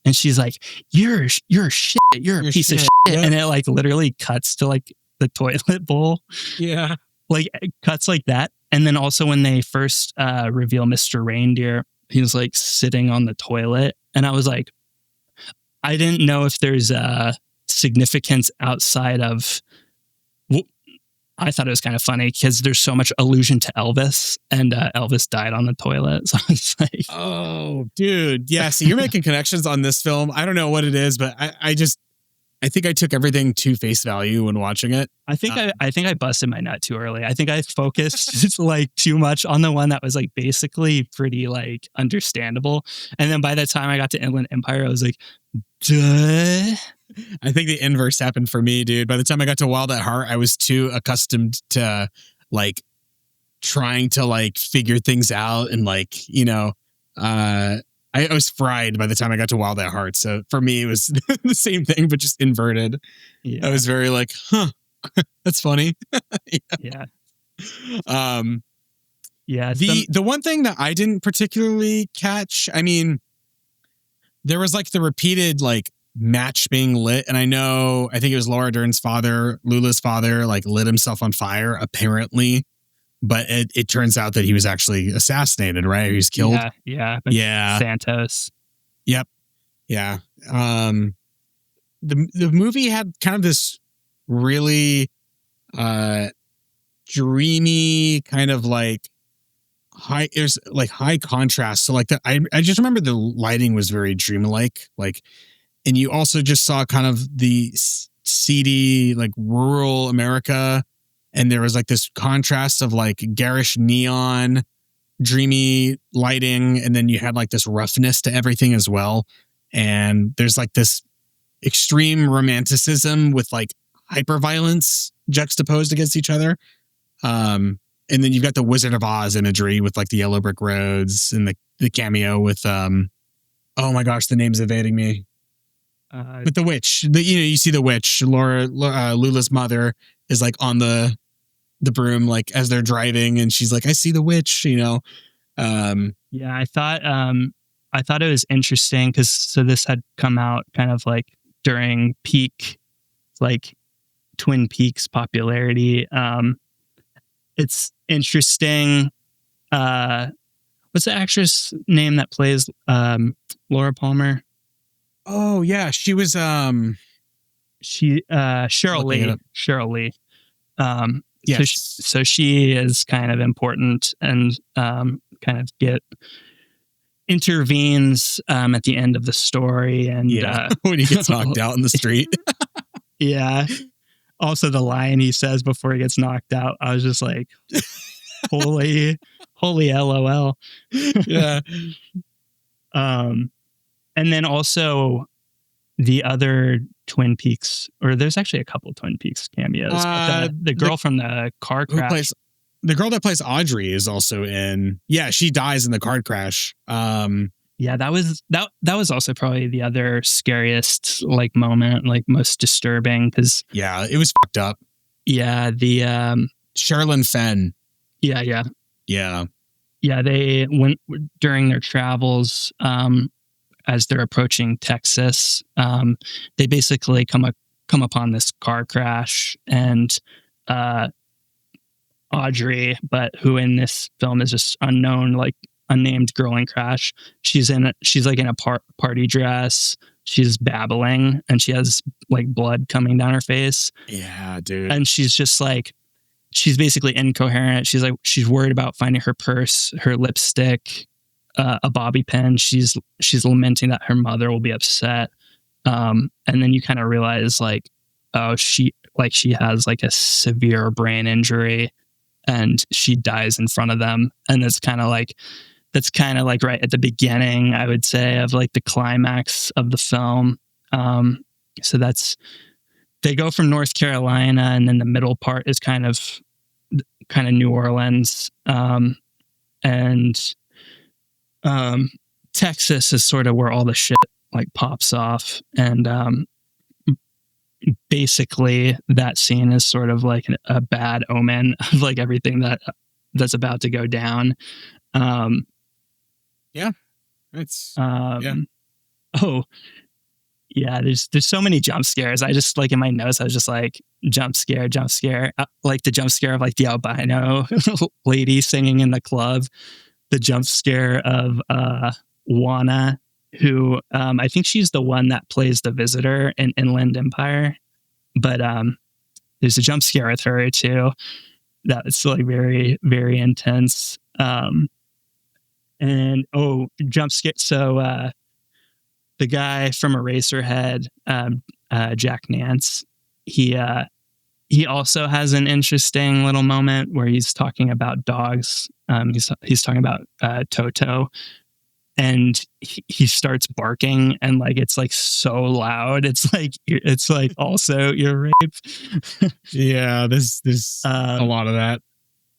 and she's like, you're a shit. You're a piece of shit. Yeah. And it like literally cuts to like the toilet bowl. Yeah. Like it cuts like that. And then also when they first reveal Mr. Reindeer, he was like sitting on the toilet. And I was like, I didn't know if there's a significance outside of. I thought it was kind of funny because there's so much allusion to Elvis, and Elvis died on the toilet. So it's like, oh, dude, yeah. So you're making connections on this film. I don't know what it is, but I think I took everything to face value when watching it. I think I busted my nut too early. I think I focused like too much on the one that was like basically pretty like understandable, and then by the time I got to Inland Empire, I was like, duh. I think the inverse happened for me, dude. By the time I got to Wild at Heart, I was too accustomed to like trying to like figure things out and like, you know, I was fried by the time I got to Wild at Heart. So for me, it was the same thing, but just inverted. Yeah. I was very like, huh, that's funny. Yeah. The one thing that I didn't particularly catch, I mean, there was like the repeated like match being lit, and I think it was Laura Dern's father, Lula's father, like lit himself on fire apparently, but it turns out that he was actually assassinated, right? He was killed. Yeah. Santos. Yep. Yeah. The movie had kind of this really dreamy kind of like high contrast. So like I just remember the lighting was very dreamlike, like. And you also just saw kind of the seedy, like rural America. And there was like this contrast of like garish neon, dreamy lighting. And then you had like this roughness to everything as well. And there's like this extreme romanticism with like hyper violence juxtaposed against each other. And then you've got the Wizard of Oz imagery with like the yellow brick roads and the cameo with, oh my gosh, the name's evading me. But the witch, you see the witch, Lula's mother is like on the broom, like as they're driving, and she's like, "I see the witch," you know. Yeah, I thought it was interesting because this had come out kind of like during peak, like Twin Peaks popularity. It's interesting. What's the actress name that plays Laura Palmer? Oh yeah, she was Cheryl Lee. Cheryl Lee. Yes. So she is kind of important and kind of intervenes at the end of the story, and when he gets knocked out in the street. Yeah. Also, the line he says before he gets knocked out, I was just like, holy LOL. Yeah. And then also the other Twin Peaks, or there's actually a couple Twin Peaks cameos. But the girl from the car crash. the girl that plays Audrey is also in. Yeah, she dies in the car crash. Yeah, that was also probably the other scariest like moment, like most disturbing, because yeah, it was fucked up. Yeah, the Sherilyn Fenn. Yeah. Yeah, they went during their travels, as they're approaching Texas. They basically come upon this car crash, and Audrey, but who in this film is just unknown, like unnamed girl in crash. She's like in a party dress. She's babbling, and she has like blood coming down her face. Yeah, dude. And she's just like, she's basically incoherent. She's like, she's worried about finding her purse, her lipstick, a bobby pin. She's lamenting that her mother will be upset. And then you kind of realize like, oh, she has like a severe brain injury, and she dies in front of them. And that's kind of like right at the beginning, I would say, of like the climax of the film. So they go from North Carolina, and then the middle part is kind of New Orleans. And Texas is sort of where all the shit like pops off. And basically that scene is sort of like a bad omen of like everything that's about to go down. Yeah. It's yeah. Oh, yeah, there's so many jump scares. I just like in my notes, I was just like jump scare, like the jump scare of like the albino lady singing in the club, the jump scare of Juana, who I think she's the one that plays the visitor in Inland Empire, but there's a jump scare with her too that's like very, very intense. And jump scare. So the guy from Eraserhead, Jack Nance, he also has an interesting little moment where he's talking about dogs. He's talking about Toto, and he starts barking, and like it's like so loud. It's like also ear rape. Yeah, there's a lot of that.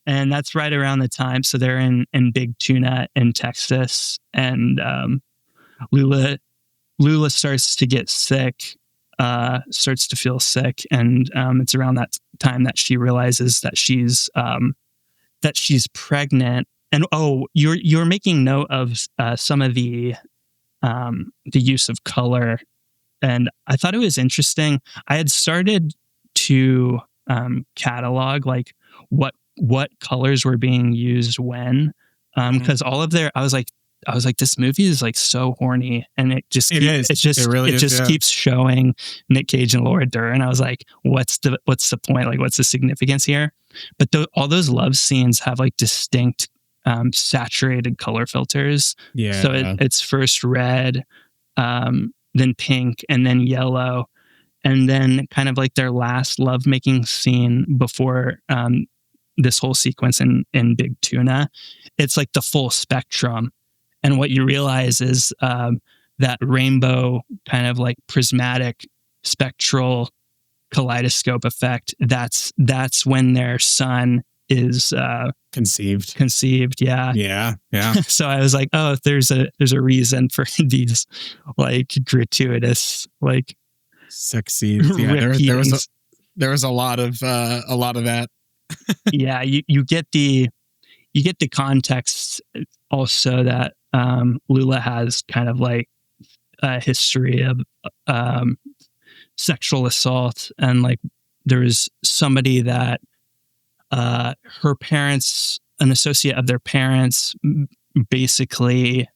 And that's right around the time. So they're in Big Tuna in Texas, and Lula starts to get sick, starts to feel sick, and it's around that time that she realizes that she's pregnant. And you're making note of some of the use of color, and I thought it was interesting. I had started to catalog like what colors were being used when, because all of their, I was like, this movie is like so horny, and it just keeps showing Nick Cage and Laura Dern. I was like, what's the point? Like, what's the significance here? But all those love scenes have like distinct saturated color filters. Yeah. So it's first red, then pink, and then yellow, and then kind of like their last lovemaking scene before this whole sequence in Big Tuna. It's like the full spectrum. And what you realize is that rainbow kind of like prismatic spectral kaleidoscope effect. That's when their son is conceived. Yeah. Yeah. So I was like, oh, there's a reason for these like gratuitous like sex scenes. Yeah, there was a lot of that. Yeah, you get the context also that Lula has kind of like a history of sexual assault, and like there was somebody that her parents, an associate of their parents, basically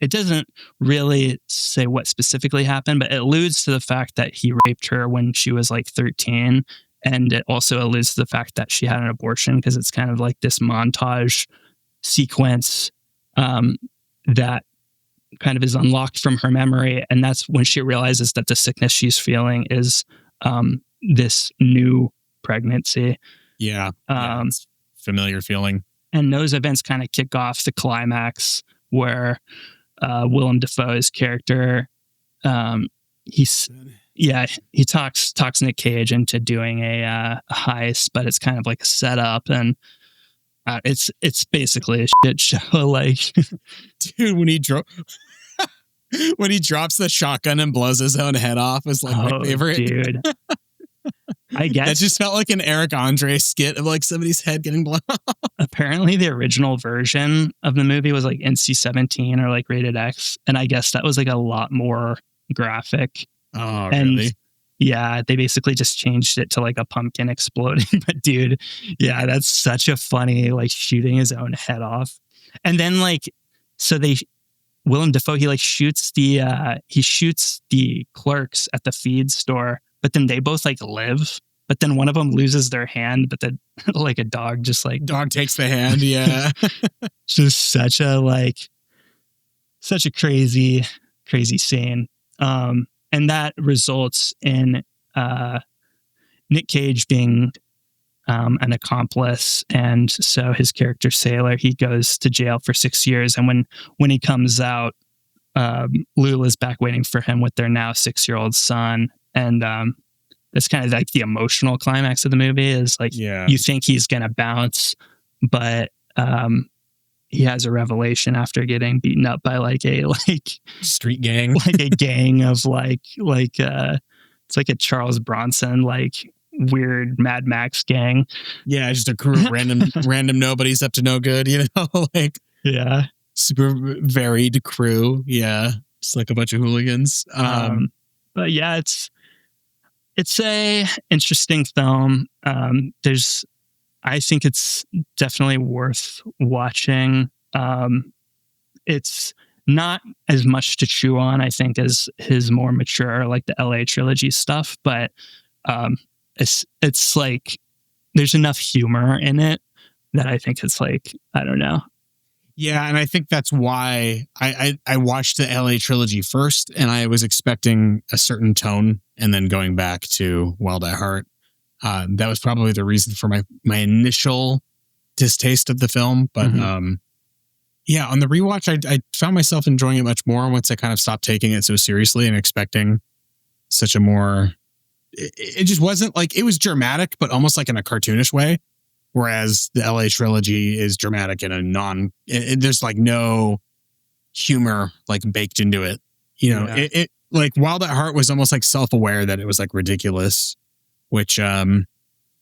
it doesn't really say what specifically happened, but it alludes to the fact that he raped her when she was like 13. And it also alludes to the fact that she had an abortion, because it's kind of like this montage sequence that kind of is unlocked from her memory. And that's when she realizes that the sickness she's feeling is this new pregnancy. Yeah. It's familiar feeling. And those events kind of kick off the climax where Willem Dafoe's character, he yeah, he talks Nick Cage into doing a heist, but it's kind of like a setup, and it's basically a shit show. Like, dude, when he drops the shotgun and blows his own head off is like my favorite. Dude. I guess that just felt like an Eric Andre skit of like somebody's head getting blown off. Apparently the original version of the movie was like NC-17 or like rated X. And I guess that was like a lot more graphic. Oh, and really? Yeah, they basically just changed it to like a pumpkin exploding. But dude, yeah, that's such a funny, like shooting his own head off. And then like, so Willem Dafoe, he shoots the clerks at the feed store, but then they both like live. But then one of them loses their hand, but then like a dog just like dog takes the hand. Yeah, just such a crazy scene. And that results in Nick Cage being an accomplice, and so his character Sailor, he goes to jail for 6 years, and when he comes out, Lula's back waiting for him with their now 6-year-old son, and it's kind of like the emotional climax of the movie is like, you think he's gonna bounce, but he has a revelation after getting beaten up by like a street gang, like a gang of it's like a Charles Bronson weird Mad Max gang. Yeah, just a crew of random nobodies up to no good, yeah, super varied crew. Yeah, just like a bunch of hooligans. But yeah, it's a interesting film. I think it's definitely worth watching. It's not as much to chew on, I think, as his more mature, like the LA trilogy stuff, but it's like there's enough humor in it that I think it's like, I don't know. Yeah, and I think that's why I watched the LA trilogy first, and I was expecting a certain tone, and then going back to Wild at Heart. That was probably the reason for my initial distaste of the film. But yeah, on the rewatch, I found myself enjoying it much more once I kind of stopped taking it so seriously and expecting such a more... It just wasn't like... It was dramatic, but almost like in a cartoonish way. Whereas the LA trilogy is dramatic in a there's like no humor like baked into it. It like Wild at Heart was almost like self-aware that it was like ridiculous, which I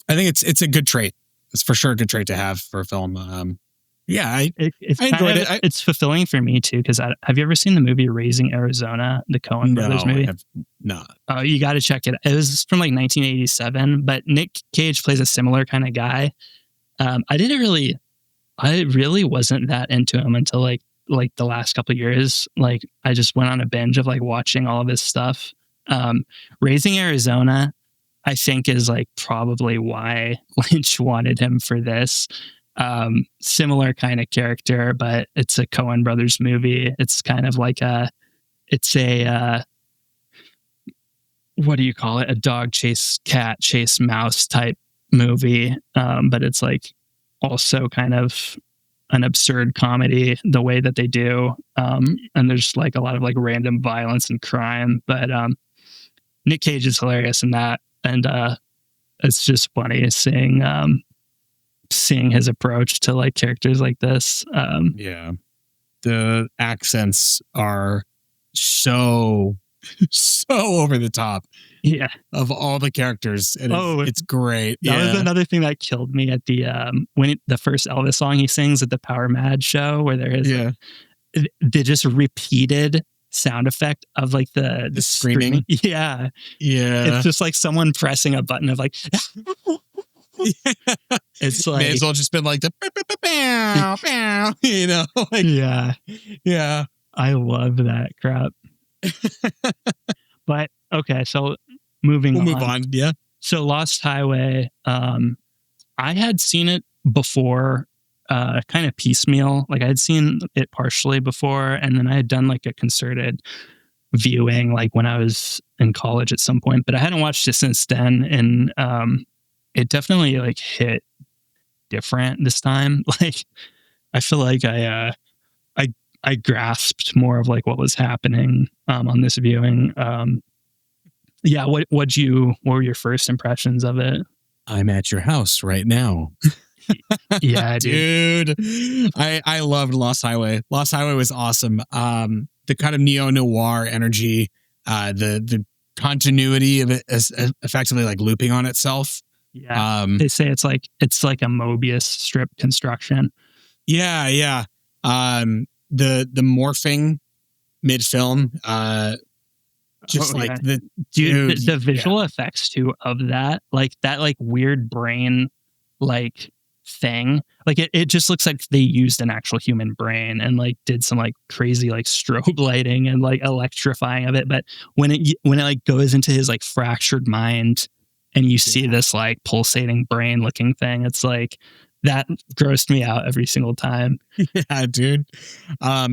think it's a good trait. It's for sure a good trait to have for a film. I enjoyed it. It's fulfilling for me too, because have you ever seen the movie Raising Arizona, the Coen brothers movie? I have not. Oh, you got to check it. It was from like 1987, but Nick Cage plays a similar kind of guy. I really wasn't that into him until like the last couple of years. Like I just went on a binge of like watching all of his stuff. Raising Arizona, I think, is like probably why Lynch wanted him for this. Similar kind of character, but it's a Coen brothers movie. It's kind of like what do you call it? A dog chase cat chase mouse type movie. But it's like also kind of an absurd comedy the way that they do. And there's like a lot of like random violence and crime, but Nick Cage is hilarious in that. And it's just funny seeing his approach to like characters like this. Yeah. The accents are so over the top. Yeah. Of all the characters. It's great. That was another thing that killed me at the the first Elvis song he sings at the Power Mad show, where there is the just repeated sound effect of like the screaming. Yeah. Yeah. It's just like someone pressing a button of like it's like may as well just been like the like, yeah. I love that crap. But okay, so we'll move on. Yeah. So Lost Highway, I had seen it before, kind of piecemeal. Like I had seen it partially before, and then I had done like a concerted viewing, like when I was in college at some point. But I hadn't watched it since then, and it definitely like hit different this time. Like I feel like I grasped more of like what was happening on this viewing. Yeah. What were your first impressions of it? I'm at your house right now. Yeah, dude. I loved Lost Highway. Lost Highway was awesome. The kind of neo-noir energy, the continuity of it is effectively like looping on itself. Yeah. They say it's like a Mobius strip construction. Yeah. The morphing mid-film, the visual effects too of that weird brain like thing, like it just looks like they used an actual human brain and like did some like crazy like strobe lighting and like electrifying of it. But when it like goes into his like fractured mind and you see this like pulsating brain looking thing, it's like that grossed me out every single time. Yeah, dude.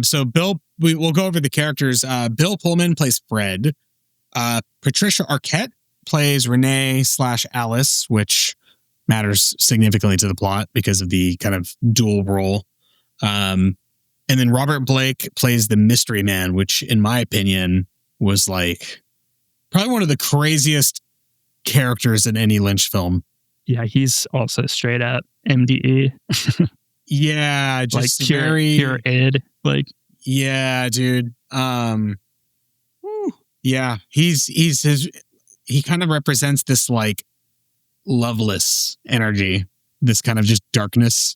So Bill, we'll go over the characters. Bill Pullman plays Fred. Patricia Arquette plays Renee/Alice, which matters significantly to the plot because of the kind of dual role. And then Robert Blake plays the mystery man, which in my opinion was like probably one of the craziest characters in any Lynch film. Yeah, he's also straight up MDE. Yeah, just like pure id. Like, yeah, dude. Yeah, he kind of represents this like loveless energy, this kind of just darkness.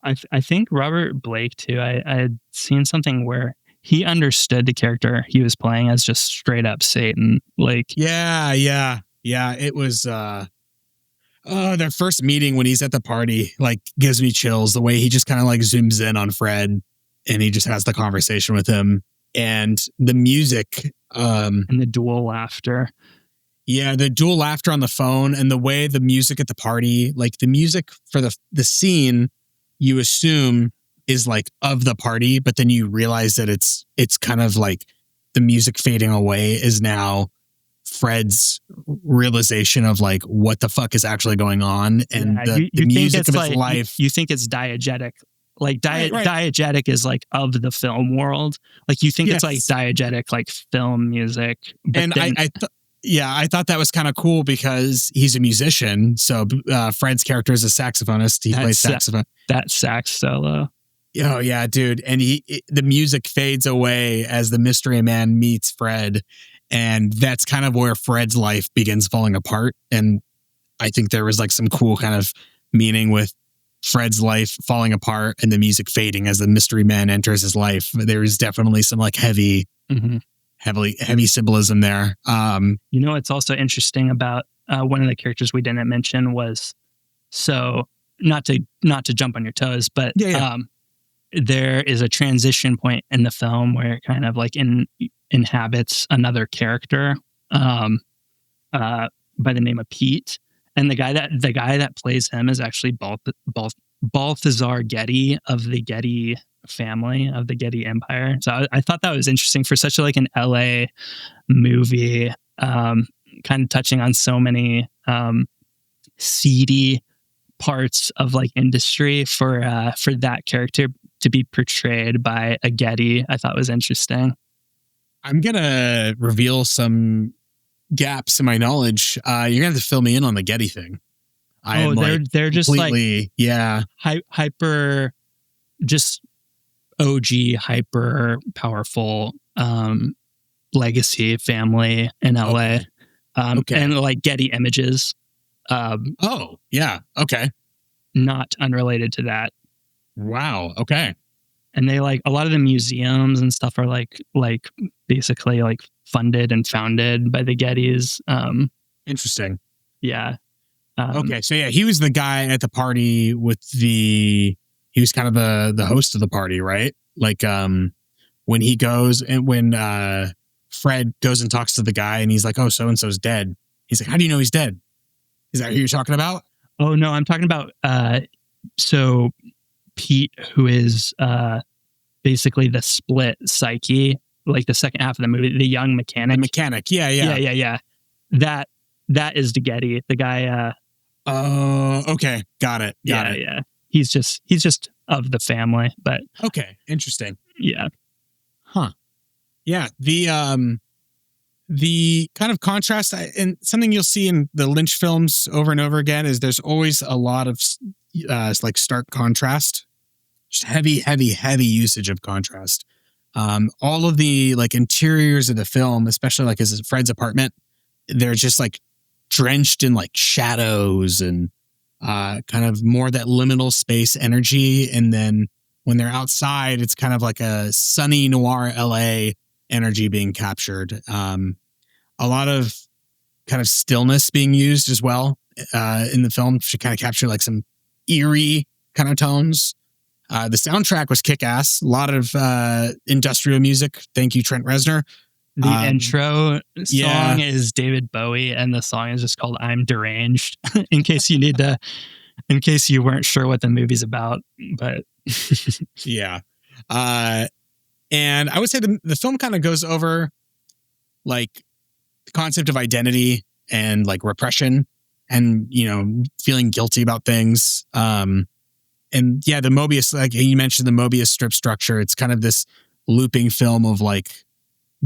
I think Robert Blake too. I had seen something where he understood the character he was playing as just straight up Satan. Like, yeah. It was their first meeting when he's at the party like gives me chills. The way he just kind of like zooms in on Fred and he just has the conversation with him, and the music and the dual laughter. Yeah, the dual laughter on the phone and the way the music at the party, like the music for the scene, you assume is like of the party, but then you realize that it's kind of like the music fading away is now Fred's realization of like what the fuck is actually going on, and the music of his life. You think it's diegetic. Like diegetic is like of the film world. Like you think it's like diegetic, like film music. And I thought that was kind of cool because he's a musician. So Fred's character is a saxophonist. He plays saxophone. That sax solo. Oh yeah, dude. And the music fades away as the mystery man meets Fred. And that's kind of where Fred's life begins falling apart. And I think there was like some cool kind of meaning with Fred's life falling apart and the music fading as the mystery man enters his life. There is definitely some like heavy symbolism there. It's also interesting about one of the characters we didn't mention was, so not to jump on your toes, but there is a transition point in the film where it kind of like inhabits another character by the name of Pete. And the guy that plays him is actually Balthazar Getty of the Getty family, of the Getty Empire. So I thought that was interesting for such like an LA movie, kind of touching on so many seedy parts of like industry for that character to be portrayed by a Getty. I thought was interesting. I'm gonna reveal some gaps in my knowledge. You're gonna have to fill me in on the Getty thing. They're just like hyper, just OG hyper powerful legacy family in LA. And like Getty Images. Okay. Not unrelated to that. Wow. Okay. And they like a lot of the museums and stuff are like basically like funded and founded by the Gettys. Interesting. Yeah. Okay. So yeah, he was the guy at the party he was kind of the host of the party, right? Like when he goes and when Fred goes and talks to the guy and he's like, oh, so-and-so's dead. He's like, how do you know he's dead? Is that who you're talking about? Oh no, I'm talking about so Pete, who is basically the split psyche, like the second half of the movie, the young mechanic. The mechanic, yeah. That is the Getty, the guy. Okay, got it. Yeah. He's just of the family, but okay, interesting. Yeah. Huh. Yeah. the kind of contrast, and something you'll see in the Lynch films over and over again, is there's always a lot of like stark contrast, just heavy usage of contrast. All of the like interiors of the film, especially like his Fred's apartment, they're just like drenched in like shadows and kind of more that liminal space energy. And then when they're outside, it's kind of like a sunny noir LA energy being captured. A lot of kind of stillness being used as well in the film to kind of capture like some eerie kind of tones. The soundtrack was kick-ass. A lot of industrial music. Thank you, Trent Reznor. The intro song is David Bowie, and the song is just called "I'm Deranged." in case you weren't sure what the movie's about, but yeah. And I would say the film kind of goes over like the concept of identity and like repression and, you know, feeling guilty about things. And yeah, the Mobius, like you mentioned, the Mobius strip structure, it's kind of this looping film of like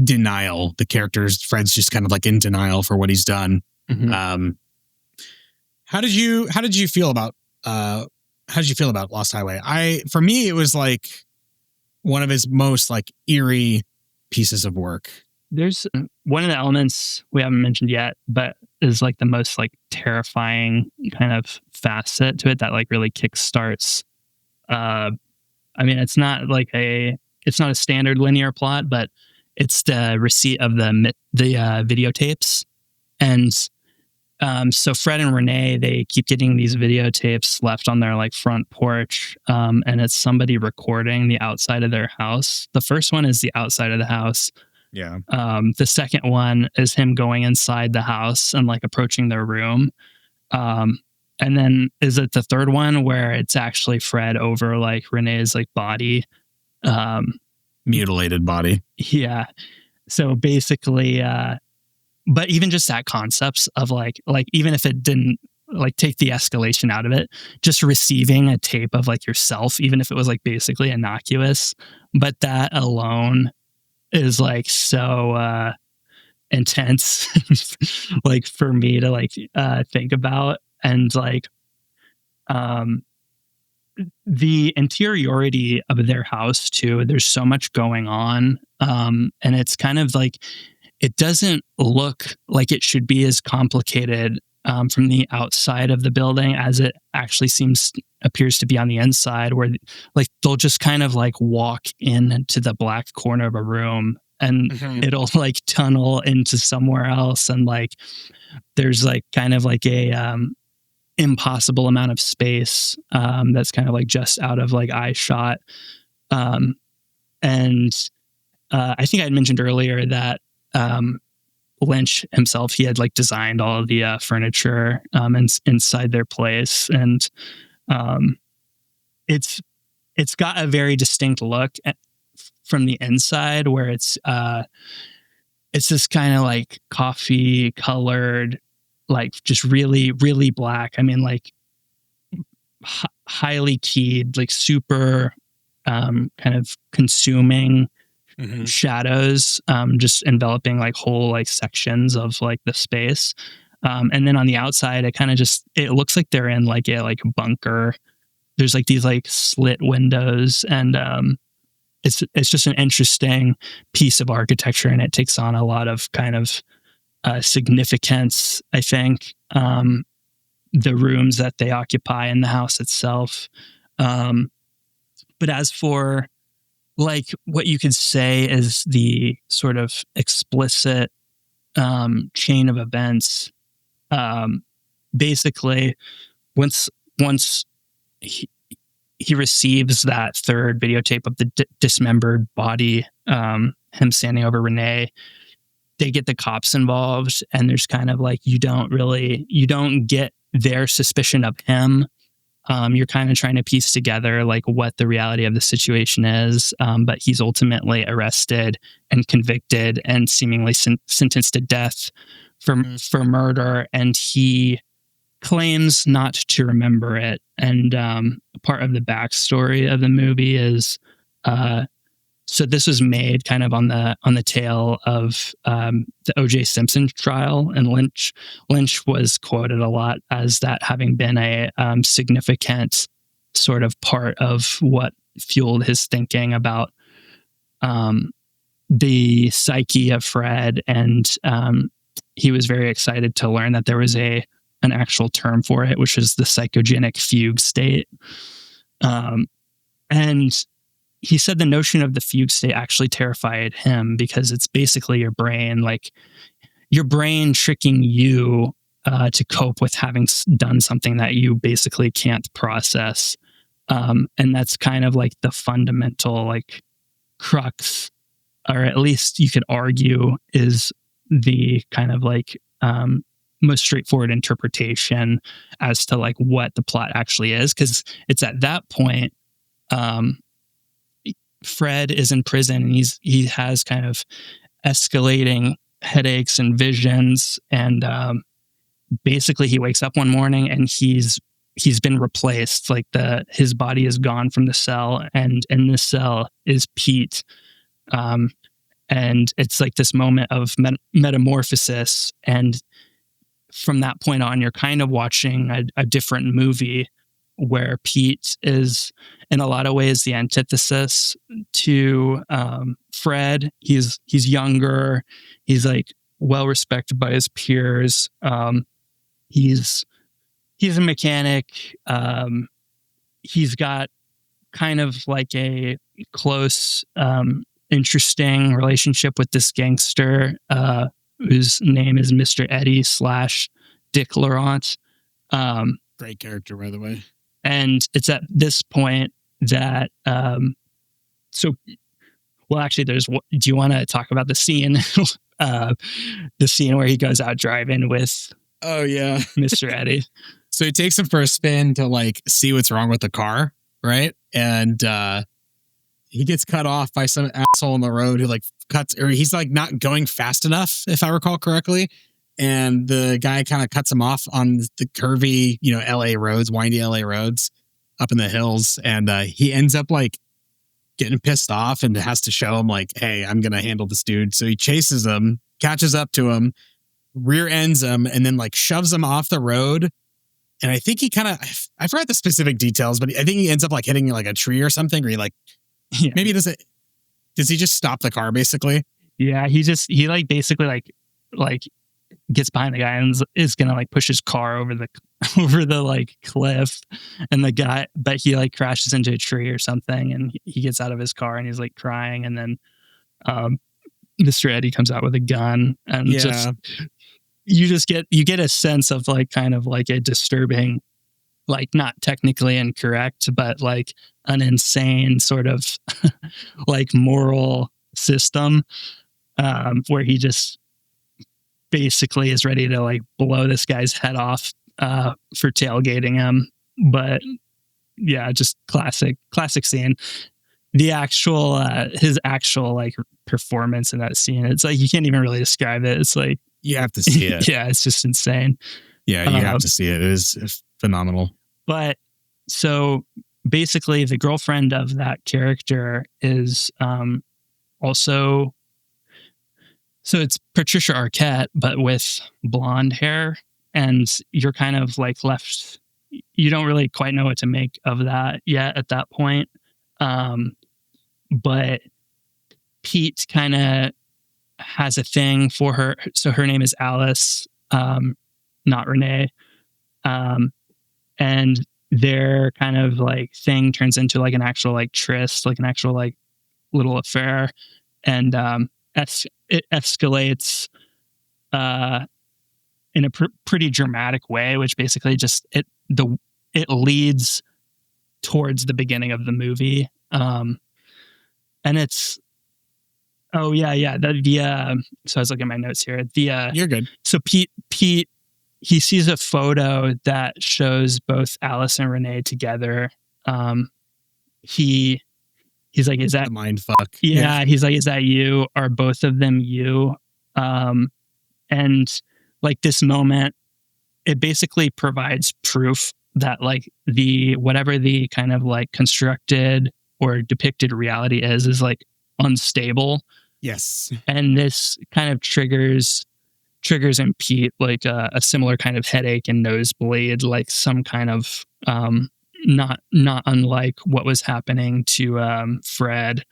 denial. The characters, Fred's just kind of like in denial for what he's done. Mm-hmm. How did you feel about Lost Highway? For me, it was like one of his most like eerie pieces of work. There's one of the elements we haven't mentioned yet, but is like the most like terrifying kind of facet to it that like really kickstarts. I mean, it's not a standard linear plot, but it's the receipt of the videotapes. And so Fred and Renee, they keep getting these videotapes left on their like front porch. And it's somebody recording the outside of their house. The first one is the outside of the house. Yeah. The second one is him going inside the house and like approaching their room. And then is it the third one where it's actually Fred over like Renee's like body? Mutilated body. Yeah. So basically, but even just that concepts of like even if it didn't like take the escalation out of it, just receiving a tape of like yourself, even if it was like basically innocuous, but that alone is like so intense like for me to like think about. And like the interiority of their house too, there's so much going on, and it's kind of like it doesn't look like it should be as complicated from the outside of the building as it actually appears to be on the inside, where like they'll just kind of like walk into the black corner of a room and it'll like tunnel into somewhere else. And like, there's like kind of like a impossible amount of space that's kind of like just out of like eye shot. And I think I'd mentioned earlier that Lynch himself, he had like designed all of the furniture inside their place, and it's got a very distinct look from the inside, where it's this kind of like coffee colored, like just really really black. I mean, like highly keyed, like super kind of consuming shadows, just enveloping like whole like sections of like the space. And then on the outside, it looks like they're in like a bunker. There's like these like slit windows, and it's just an interesting piece of architecture, and it takes on a lot of kind of significance, I think. The rooms that they occupy in the house itself. But as for like what you could say is the sort of explicit chain of events, basically once he receives that third videotape of the dismembered body, him standing over Renee, they get the cops involved, and there's kind of like you don't get their suspicion of him. You're kind of trying to piece together like what the reality of the situation is, but he's ultimately arrested and convicted and seemingly sentenced to death for murder, and he claims not to remember it. And part of the backstory of the movie is So this was made kind of on the tail of the O.J. Simpson trial, and Lynch was quoted a lot as that having been a significant sort of part of what fueled his thinking about the psyche of Fred, and he was very excited to learn that there was an actual term for it, which is the psychogenic fugue state. And he said the notion of the fugue state actually terrified him because it's basically your brain tricking you to cope with having done something that you basically can't process. And that's kind of like the fundamental like crux, or at least you could argue is the kind of like most straightforward interpretation as to like what the plot actually is. Because it's at that point, Fred is in prison and he has kind of escalating headaches and visions, and basically he wakes up one morning and he's been replaced. Like his body is gone from the cell, and in this cell is Pete. And it's like this moment of metamorphosis, and from that point on, you're kind of watching a different movie where Pete is in a lot of ways the antithesis to Fred. He's younger. He's like well respected by his peers. He's a mechanic. He's got kind of like a close, interesting relationship with this gangster whose name is Mr. Eddie / Dick Laurent. Great character, by the way. And it's at this point that, actually, do you want to talk about the scene? The scene where he goes out driving with Mr. Eddie. So he takes him for a spin to like see what's wrong with the car, right? And he gets cut off by some asshole on the road who like he's like not going fast enough, if I recall correctly. And the guy kind of cuts him off on the curvy, LA roads, windy LA roads up in the hills. And he ends up like getting pissed off and has to show him like, hey, I'm going to handle this dude. So he chases him, catches up to him, rear ends him, and then like shoves him off the road. And I think he I forgot the specific details, but I think he ends up like hitting like a tree or something, or he like, maybe does he just stop the car basically? Yeah. He like basically like gets behind the guy and is gonna like push his car over the like cliff, and the guy, but he like crashes into a tree or something, and he gets out of his car and he's like crying, and then Mr. Eddie comes out with a gun, and you get a sense of like kind of like a disturbing, like not technically incorrect, but like an insane sort of like moral system where he just basically is ready to like blow this guy's head off for tailgating him. But yeah, just classic scene. The actual his actual like performance in that scene, it's like you can't even really describe it. It's like you have to see it. Yeah, it's just insane. Yeah, you have to see it. It is phenomenal. But so basically the girlfriend of that character is also, so it's Patricia Arquette, but with blonde hair, and you're kind of like left, you don't really quite know what to make of that yet at that point. But Pete kind of has a thing for her. So her name is Alice, not Renee. And their kind of like thing turns into like an actual like tryst, like an actual like little affair. And it escalates in a pretty dramatic way, which basically just it leads towards the beginning of the movie. And it's so I was looking at my notes here. You're good. So Pete he sees a photo that shows both Alice and Renee together. He's like, is that the mind fuck? Yeah, he's like, is that you? Are both of them you? And like this moment, it basically provides proof that like whatever the kind of like constructed or depicted reality is like unstable. Yes. And this kind of triggers in Pete like a similar kind of headache and nosebleed, like some kind of not unlike what was happening to Fred.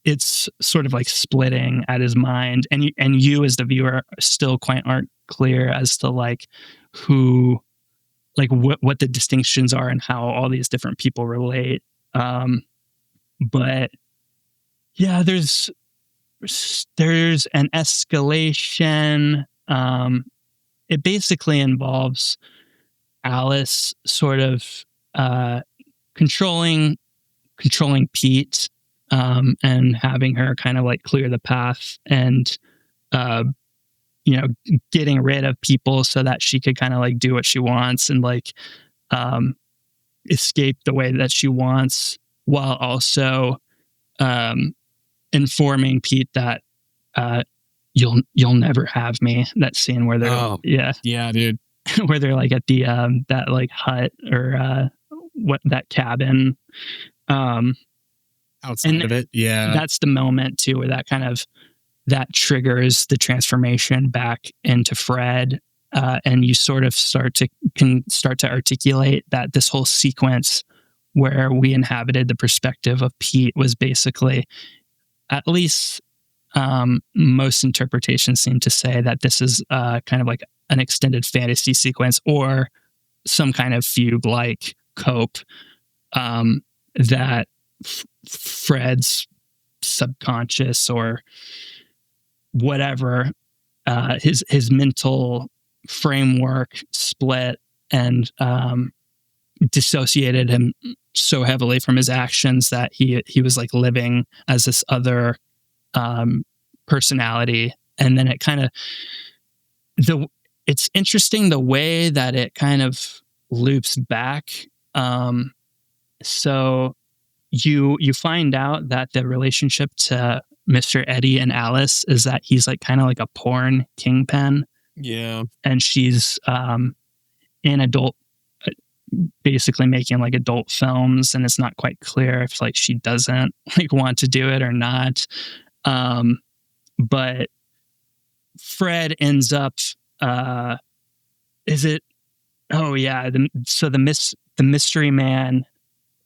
It's sort of like splitting at his mind, and you as the viewer still quite aren't clear as to like who, like what the distinctions are and how all these different people relate. But yeah, there's an escalation. It basically involves Alice sort of controlling Pete, and having her kind of like clear the path and getting rid of people so that she could kind of like do what she wants and like escape the way that she wants, while also informing Pete that you'll never have me. That scene where they're yeah, dude, where they're like at the that like hut or that cabin outside of it. Yeah, that's the moment too where that triggers the transformation back into Fred, and you sort of can start to articulate that this whole sequence where we inhabited the perspective of Pete was basically, at least most interpretations seem to say that this is kind of like an extended fantasy sequence or some kind of fugue-like cope that Fred's subconscious or whatever, his mental framework split and dissociated him so heavily from his actions that he was like living as this other personality. And then it kind of it's interesting the way that it kind of loops back. So you find out that the relationship to Mr. Eddie and Alice is that he's like kind of like a porn kingpin. Yeah. And she's basically making like adult films, and it's not quite clear if like she doesn't like want to do it or not. But Fred ends up the mystery man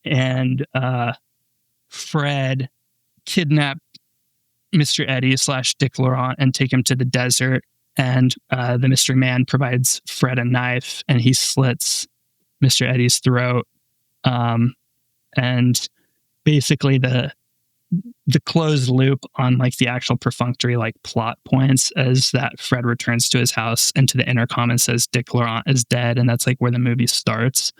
and Fred kidnap Mr. Eddie / Dick Laurent and take him to the desert. And the mystery man provides Fred a knife, and he slits Mr. Eddie's throat. And basically the closed loop on like the actual perfunctory like plot points is that Fred returns to his house and to the intercom and says Dick Laurent is dead, and that's like where the movie starts.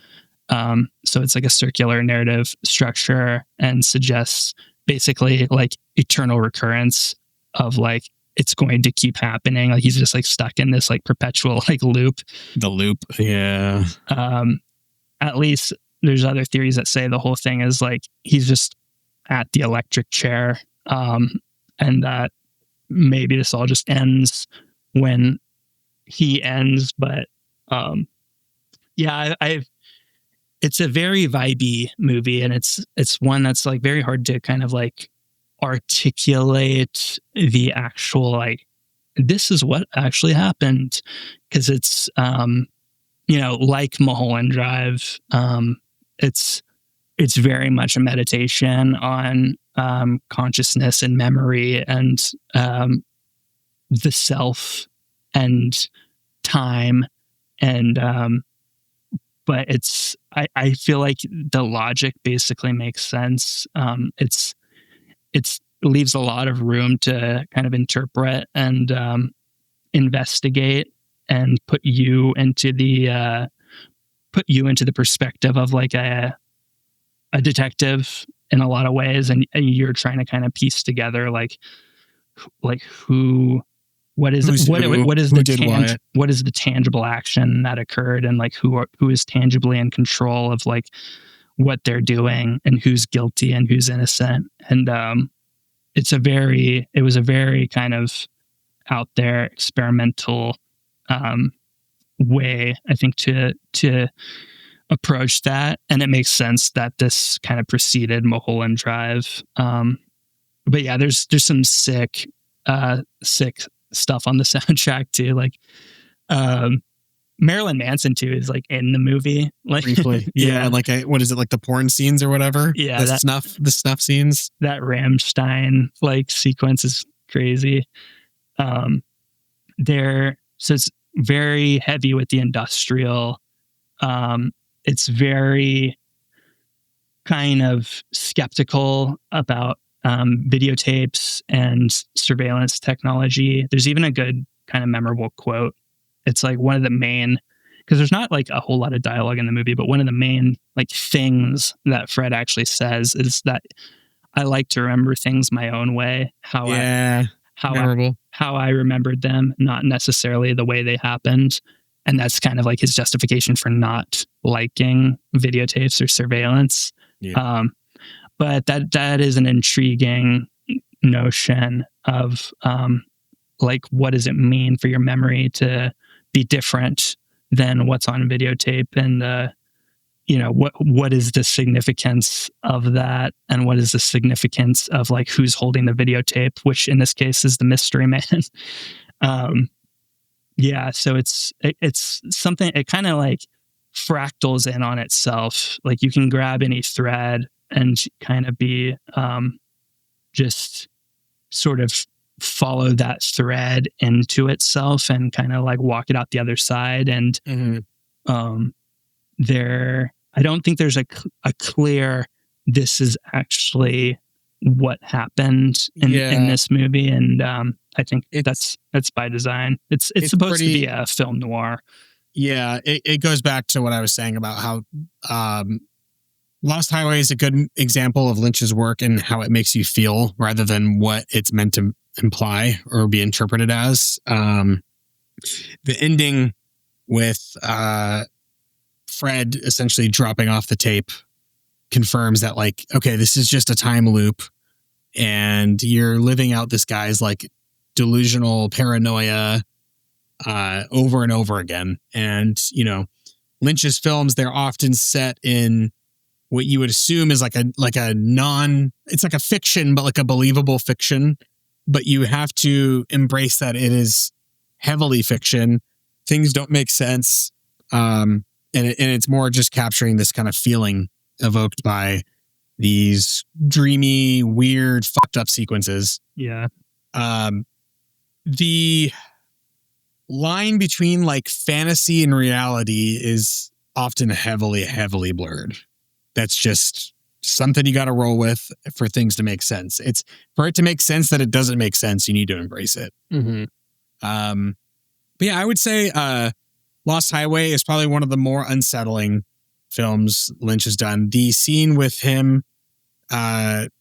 So it's like a circular narrative structure and suggests basically like eternal recurrence of like it's going to keep happening. Like he's just like stuck in this like perpetual like loop. The loop, yeah. At least there's other theories that say the whole thing is like he's just at the electric chair, and that maybe this all just ends when he ends. But it's a very vibey movie, and it's one that's like very hard to kind of like articulate the actual like this is what actually happened, because it's like Mulholland Drive, it's very much a meditation on consciousness and memory and the self and time. And but I feel like the logic basically makes sense. It leaves a lot of room to kind of interpret and investigate and put you into the perspective of like a detective in a lot of ways, and you're trying to kind of piece together like who, what is the tangible action that occurred, and like who is tangibly in control of like what they're doing, and who's guilty and who's innocent. And it was a very kind of out there experimental way, I think, to approach that. And it makes sense that this kind of preceded Mulholland Drive. but yeah, there's some sick stuff on the soundtrack too. Like, Marilyn Manson too is like in the movie, like briefly. Yeah, like what is it, like the porn scenes or whatever? Yeah, the snuff scenes. That Rammstein like sequence is crazy. So it's very heavy with the industrial. It's very kind of skeptical about videotapes and surveillance technology. There's even a good kind of memorable quote. It's like one of the main, because there's not like a whole lot of dialogue in the movie, but one of the main like things that Fred actually says is that I like to remember things my own way, how I remembered them, not necessarily the way they happened. And that's kind of like his justification for not liking videotapes or surveillance. Yeah. But that is an intriguing notion of like, what does it mean for your memory to be different than what's on videotape, and what is the significance of that, and what is the significance of like who's holding the videotape, which in this case is the mystery man. So it's something, it kind of like fractals in on itself. Like you can grab any thread and kind of be just sort of follow that thread into itself and kind of like walk it out the other side. And I don't think there's a clear, this is actually what happened in this movie. And I think that's by design. It's supposed to be a film noir. Yeah, it goes back to what I was saying about how Lost Highway is a good example of Lynch's work and how it makes you feel rather than what it's meant to imply or be interpreted as. The ending with Fred essentially dropping off the tape confirms that, like, okay, this is just a time loop and you're living out this guy's like delusional paranoia over and over again. And, Lynch's films, they're often set in what you would assume is it's like a fiction, but like a believable fiction. But you have to embrace that it is heavily fiction. Things don't make sense. And it's more just capturing this kind of feeling evoked by these dreamy, weird, fucked up sequences. Yeah. The line between like fantasy and reality is often heavily, heavily blurred. That's just something you got to roll with for things to make sense. It's for it to make sense that it doesn't make sense. You need to embrace it. Mm-hmm. But yeah, I would say Lost Highway is probably one of the more unsettling films Lynch has done. The scene with him, the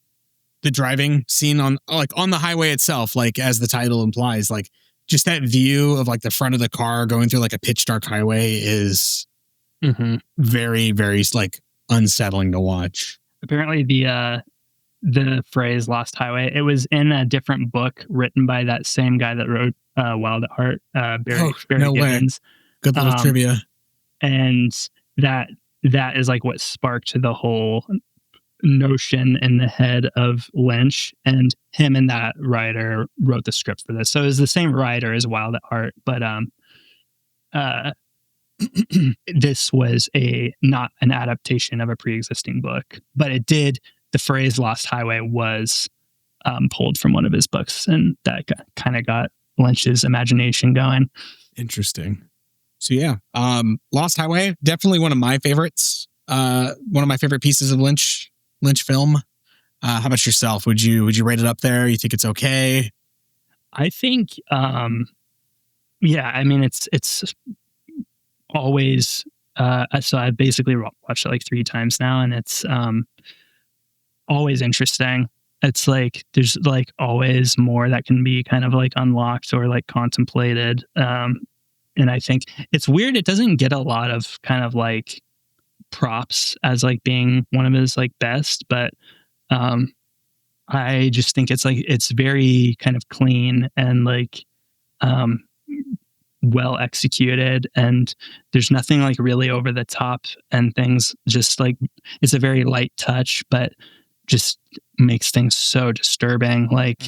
driving scene on the highway itself, like as the title implies, like just that view of like the front of the car going through like a pitch dark highway is very, very like unsettling to watch. Apparently the phrase Lost Highway, it was in a different book written by that same guy that wrote Wild at Heart, Barry no Gibbons. Way. Good little trivia. And that is like what sparked the whole notion in the head of Lynch, and him and that writer wrote the script for this. So it was the same writer as Wild at Heart, but this was not an adaptation of a pre-existing book, but the phrase Lost Highway was pulled from one of his books, and that kind of got Lynch's imagination going. Interesting. So yeah, Lost Highway, definitely one of my favorites. One of my favorite pieces of Lynch film. How about yourself? Would you rate it up there? You think it's okay? I think, yeah. I mean, it's always. So I've basically watched it like 3 times now, and it's always interesting. It's like there's like always more that can be kind of like unlocked or like contemplated. And I think it's weird. It doesn't get a lot of kind of like props as like being one of his like best, but I just think it's like it's very kind of clean and like well executed, and there's nothing like really over the top, and things just like it's a very light touch, but just makes things so disturbing. Like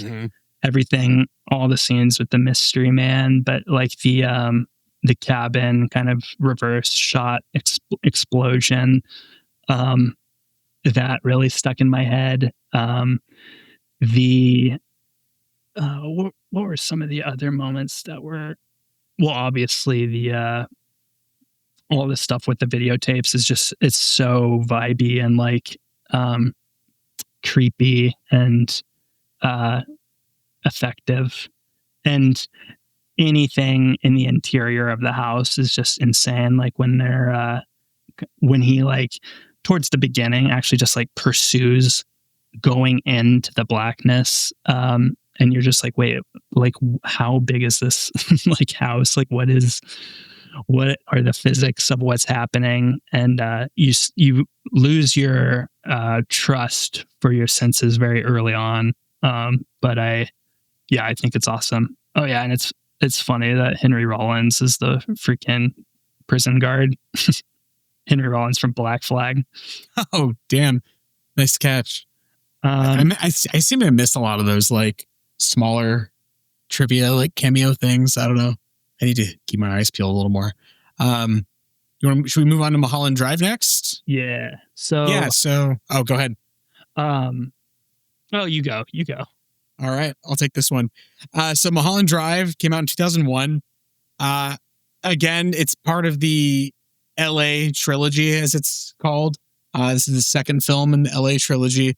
everything, all the scenes with the mystery man, but like the cabin kind of reverse shot explosion, that really stuck in my head. The what were some of the other moments that were, well, obviously the all the stuff with the videotapes is just, it's so vibey and like creepy and effective, and anything in the interior of the house is just insane. Like when they're when he like towards the beginning actually just like pursues going into the blackness, and you're just like, wait, like how big is this like house? Like what are the physics of what's happening? And you lose your trust for your senses very early on. But I think it's awesome. Oh yeah, and it's funny that Henry Rollins is the freaking prison guard. Henry Rollins from Black Flag. Oh damn, nice catch. I seem to miss a lot of those like smaller trivia, like cameo things. I don't know. I need to keep my eyes peeled a little more. Should we move on to Mulholland Drive next? Yeah. So go ahead. You go. All right, I'll take this one. So Mulholland Drive came out in 2001. Again, it's part of the LA trilogy, as it's called. This is the second film in the LA trilogy.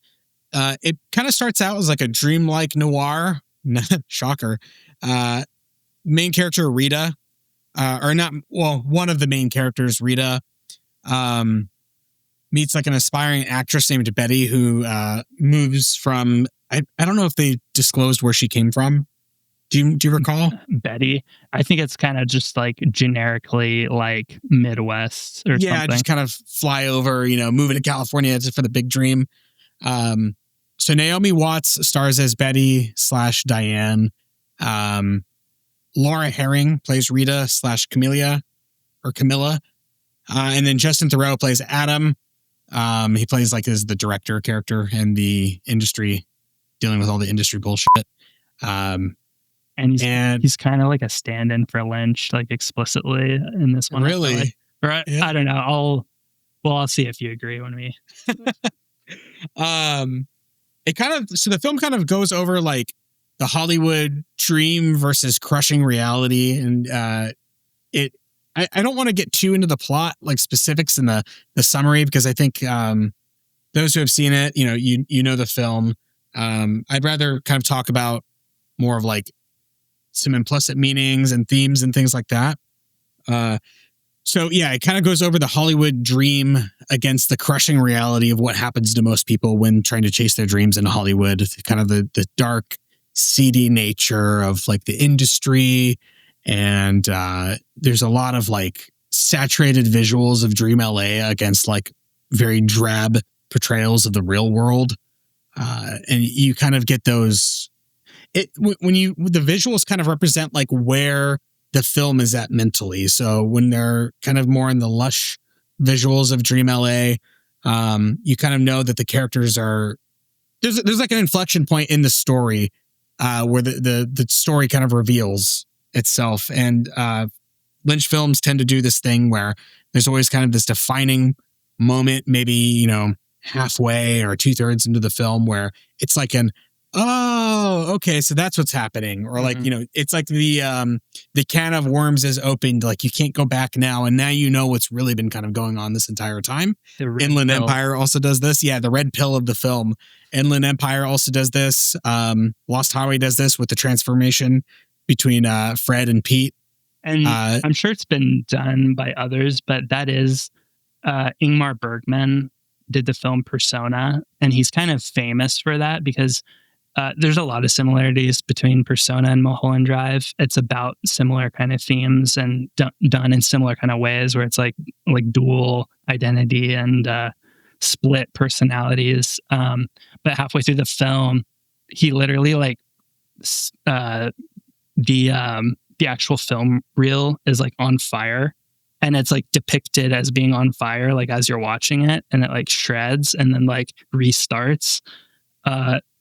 It kind of starts out as like a dreamlike noir. Shocker. Main character Rita, one of the main characters, Rita, meets like an aspiring actress named Betty who moves from, I don't know if they disclosed where she came from. Do you recall? Betty, I think it's kind of just like generically like Midwest or something. Yeah, just kind of fly over, moving to California just for the big dream. So Naomi Watts stars as Betty / Diane. Laura Herring plays Rita / Camilla. And then Justin Theroux plays Adam. He plays like as the director character and the industry, dealing with all the industry bullshit. And he's kind of like a stand-in for Lynch, like explicitly in this one. Really? Like. Yeah. I don't know. I'll see if you agree when we. So the film kind of goes over like the Hollywood dream versus crushing reality, and I don't want to get too into the plot, like specifics in the summary, because I think those who have seen it, you know the film. I'd rather kind of talk about more of like some implicit meanings and themes and things like that. So yeah, it kind of goes over the Hollywood dream against the crushing reality of what happens to most people when trying to chase their dreams in Hollywood. Kind of the dark, seedy nature of like the industry. And there's a lot of like saturated visuals of Dream LA against like very drab portrayals of the real world. And you kind of get those, the visuals kind of represent like where the film is at mentally. So when they're kind of more in the lush visuals of Dream LA, you kind of know that the characters are, there's like an inflection point in the story where the story kind of reveals itself. And Lynch films tend to do this thing where there's always kind of this defining moment, maybe, halfway or 2/3 into the film, where it's like okay, so that's what's happening. Or like, it's like the can of worms is opened, like you can't go back now. And now you know what's really been kind of going on this entire time. Inland Empire also does this. Yeah, the red pill of the film. Inland Empire also does this. Lost Highway does this with the transformation between Fred and Pete. And I'm sure it's been done by others, but that is Ingmar Bergman did the film Persona, and he's kind of famous for that because there's a lot of similarities between Persona and Mulholland Drive. It's about similar kind of themes and done in similar kind of ways, where it's like dual identity and split personalities. But halfway through the film, he literally like the actual film reel is like on fire, and it's like depicted as being on fire, like as you're watching it, and it like shreds and then like restarts.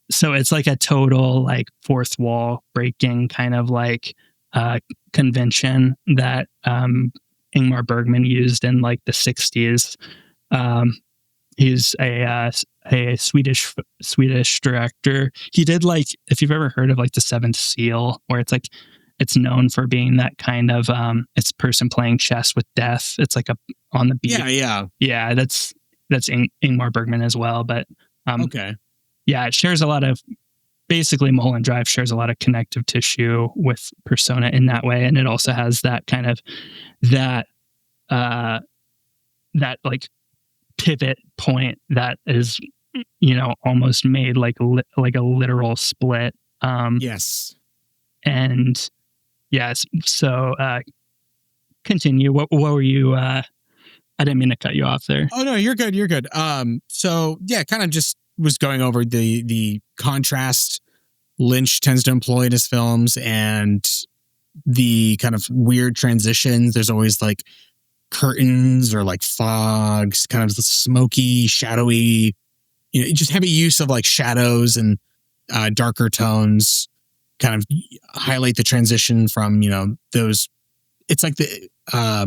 So it's like a total like fourth wall breaking kind of like convention that Ingmar Bergman used in like the 60s. He's a Swedish director. He did like, if you've ever heard of like The Seventh Seal, where it's like it's known for being that kind of it's person playing chess with death. It's like a on the beat. Yeah. That's Ingmar Bergman as well. But Okay. Yeah, it shares a lot of. Basically, Mulholland Drive shares a lot of connective tissue with Persona in that way, and it also has that kind of that like pivot point that is, almost made like a literal split. Yes. And yes, so continue. What were you? I didn't mean to cut you off there. Oh no, you're good. You're good. So yeah, kind of just was going over the contrast Lynch tends to employ in his films and the kind of weird transitions. There's always like curtains or like fogs, kind of smoky, shadowy, just heavy use of like shadows and darker tones kind of highlight the transition from, those. It's like the, how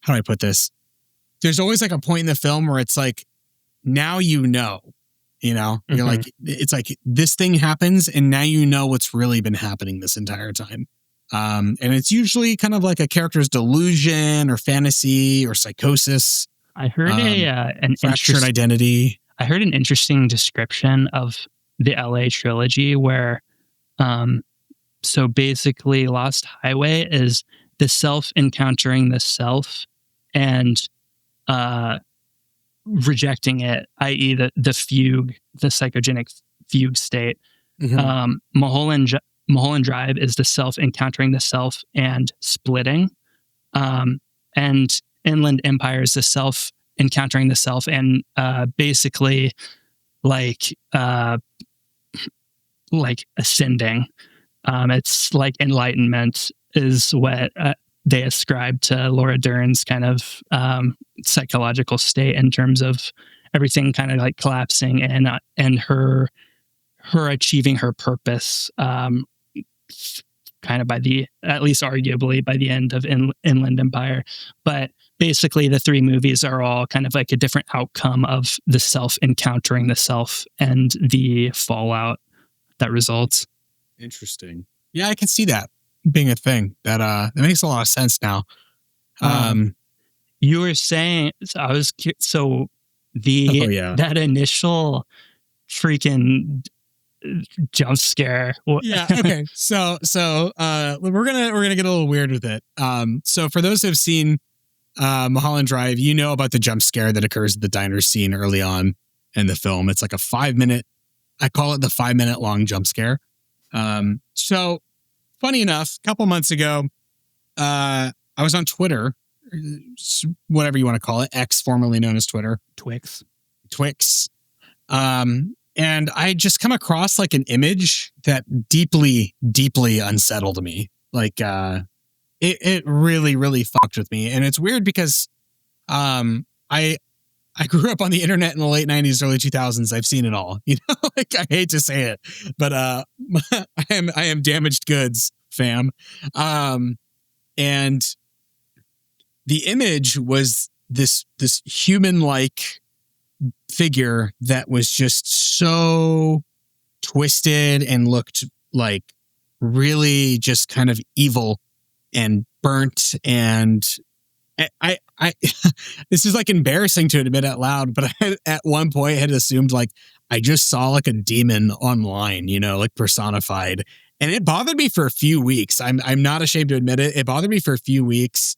do I put this? There's always like a point in the film where it's like, now you're like, it's like this thing happens and now what's really been happening this entire time. And it's usually kind of like a character's delusion or fantasy or psychosis. I heard an fractured identity. I heard an interesting description of the LA trilogy where, so basically Lost Highway is the self encountering the self and, rejecting it, i.e. the fugue, the psychogenic fugue state. Mulholland Drive is the self encountering the self and splitting. And Inland Empire is the self encountering the self and basically like ascending. It's like enlightenment is what they ascribe to Laura Dern's kind of psychological state in terms of everything kind of like collapsing and her achieving her purpose kind of at least arguably by the end of Inland Empire. But basically the three movies are all kind of like a different outcome of the self encountering the self and the fallout that results. Interesting. Yeah, I can see that being a thing. That makes a lot of sense now. You were saying, that initial freaking jump scare. Yeah. Okay. So we're gonna get a little weird with it. So for those who have seen Mulholland Drive, about the jump scare that occurs at the diner scene early on in the film. It's like a 5-minute. I call it the 5-minute long jump scare. So funny enough, a couple months ago, I was on Twitter, whatever you want to call it, X, formerly known as Twitter. Twix. And I just come across like an image that deeply, deeply unsettled me. Like, it really, really fucked with me. And it's weird because, I grew up on the internet in the late 90s, early 2000s. I've seen it all. Like I hate to say it, but I am damaged goods, fam. And the image was this human-like figure that was just so twisted and looked like really just kind of evil and burnt. And I this is like embarrassing to admit out loud, but I at one point had assumed like I just saw like a demon online, like personified. And it bothered me for a few weeks. I'm not ashamed to admit it. It bothered me for a few weeks.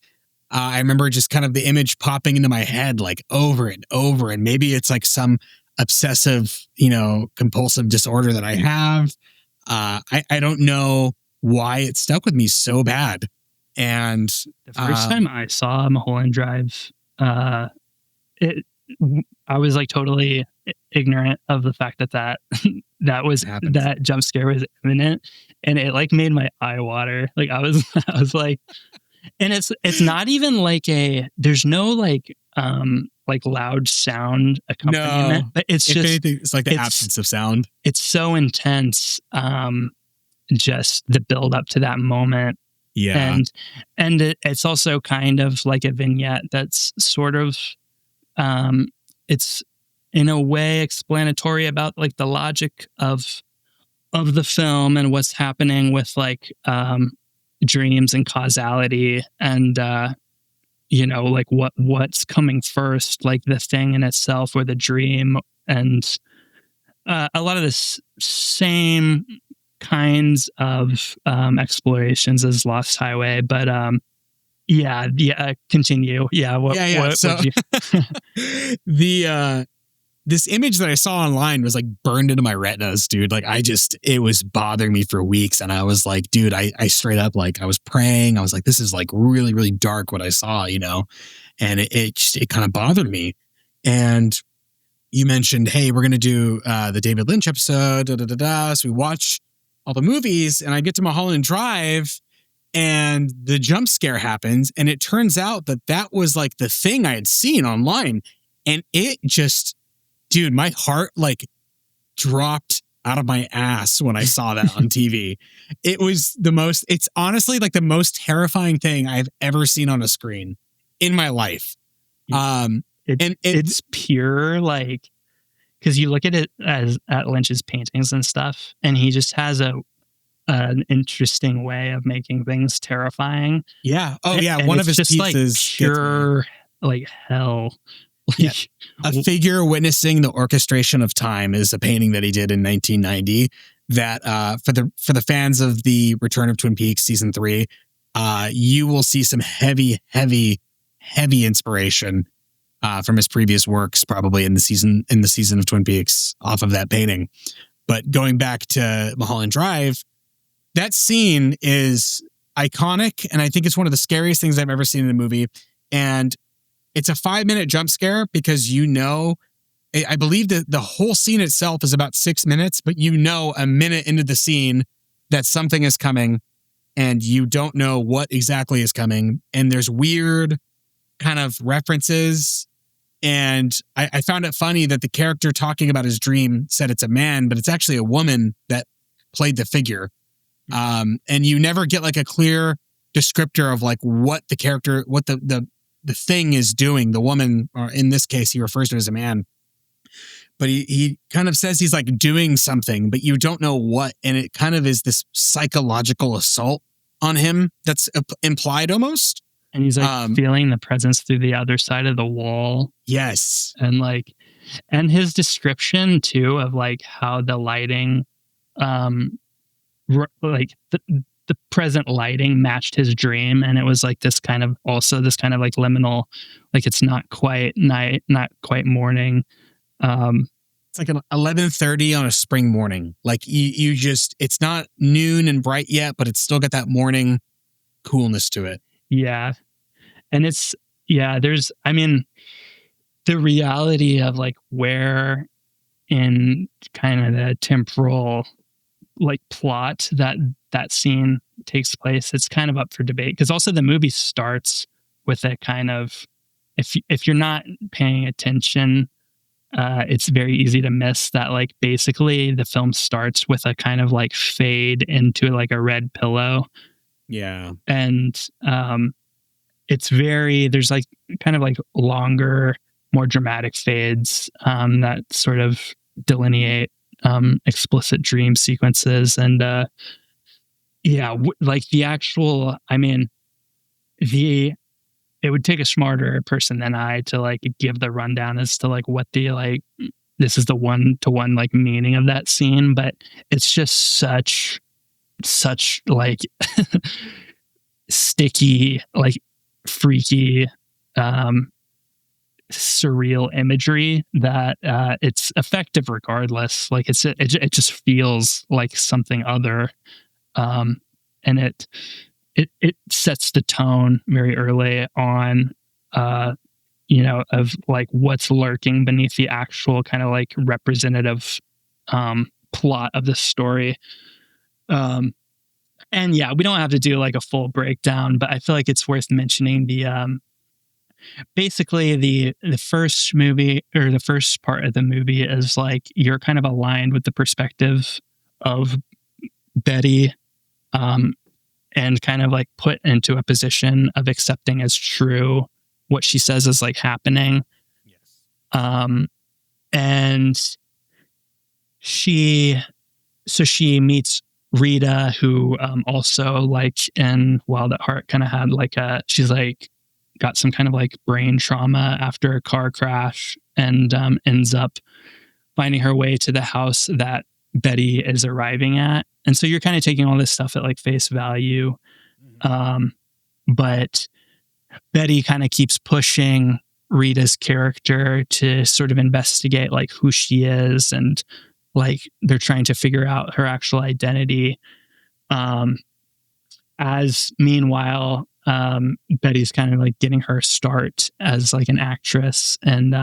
I remember just kind of the image popping into my head like over and over. And maybe it's like some obsessive, compulsive disorder that I have. I don't know why it stuck with me so bad. And the first time I saw Mulholland Drive, I was like totally ignorant of the fact that that jump scare was imminent, and it like made my eye water. Like I was like, And it's not even like there's no like loud sound accompaniment, No, but it's if just anything, it's like the absence of sound. It's so intense. Just the build up to that moment. Yeah. And it's also kind of like a vignette that's sort of it's in a way explanatory about like the logic of the film and what's happening with like dreams and causality and like what's coming first, like the thing in itself or the dream. And a lot of the same kinds of explorations as Lost Highway, but continue. So this image that I saw online was like burned into my retinas, dude. Like it was bothering me for weeks. And I was like, dude, I straight up, like I was praying. I was like, this is like really, really dark what I saw, and it kind of bothered me. And you mentioned, hey, we're going to do the David Lynch episode. So we watch all the movies and I get to Mulholland Drive and the jump scare happens. And it turns out that was like the thing I had seen online. And it just, dude, my heart like dropped out of my ass when I saw that on TV. It's honestly like the most terrifying thing I've ever seen on a screen in my life. It's pure, like, because you look at it at Lynch's paintings and stuff, and he just has an interesting way of making things terrifying. Yeah. Oh, yeah. And one of his just pieces, like pure, like hell. Yeah. A Figure Witnessing the Orchestration of Time is a painting that he did in 1990. That for the fans of the Return of Twin Peaks season 3, you will see some heavy inspiration from his previous works, probably in the season of Twin Peaks, off of that painting. But going back to Mulholland Drive, that scene is iconic, and I think it's one of the scariest things I've ever seen in a movie. And it's a 5-minute jump scare because I believe that the whole scene itself is about 6 minutes, but a minute into the scene that something is coming, and you don't know what exactly is coming. And there's weird kind of references. And I found it funny that the character talking about his dream said it's a man, but it's actually a woman that played the figure. And you never get like a clear descriptor of like what the character, what the thing is doing. The woman, or in this case, he refers to as a man. But he kind of says he's like doing something, but you don't know what. And it kind of is this psychological assault on him that's implied almost. And he's like feeling the presence through the other side of the wall. Yes. And his description too of like how the lighting, like the present lighting matched his dream. And it was like this kind of like liminal, like it's not quite night, not quite morning. It's like an 11:30 on a spring morning. Like you just, it's not noon and bright yet, but it's still got that morning coolness to it. Yeah. And there's, I mean, the reality of like where in kind of the temporal like plot that scene takes place, it's kind of up for debate. Because also the movie starts with a kind of, if you're not paying attention, it's very easy to miss that like basically the film starts with a kind of like fade into like a red pillow. Yeah. And there's like kind of like longer, more dramatic fades that sort of delineate explicit dream sequences. And like the actual, I mean, it would take a smarter person than I to like give the rundown as to like what the like this is the one-to-one like meaning of that scene, but it's just such like sticky, like freaky, surreal imagery that it's effective regardless. Like it just feels like something other, and it sets the tone very early on, of like what's lurking beneath the actual kind of like representative plot of the story. And yeah, we don't have to do like a full breakdown, but I feel like it's worth mentioning the basically the first movie, or the first part of the movie, is like you're kind of aligned with the perspective of Betty, um, and kind of like put into a position of accepting as true what she says is like happening. Yes. And she meets Rita, who also like in Wild at Heart kind of had like she's like got some kind of like brain trauma after a car crash, and ends up finding her way to the house that Betty is arriving at. And so you're kind of taking all this stuff at like face value. But Betty kind of keeps pushing Rita's character to sort of investigate like who she is, and like they're trying to figure out her actual identity. As meanwhile, Betty's kind of like getting her start as like an actress, and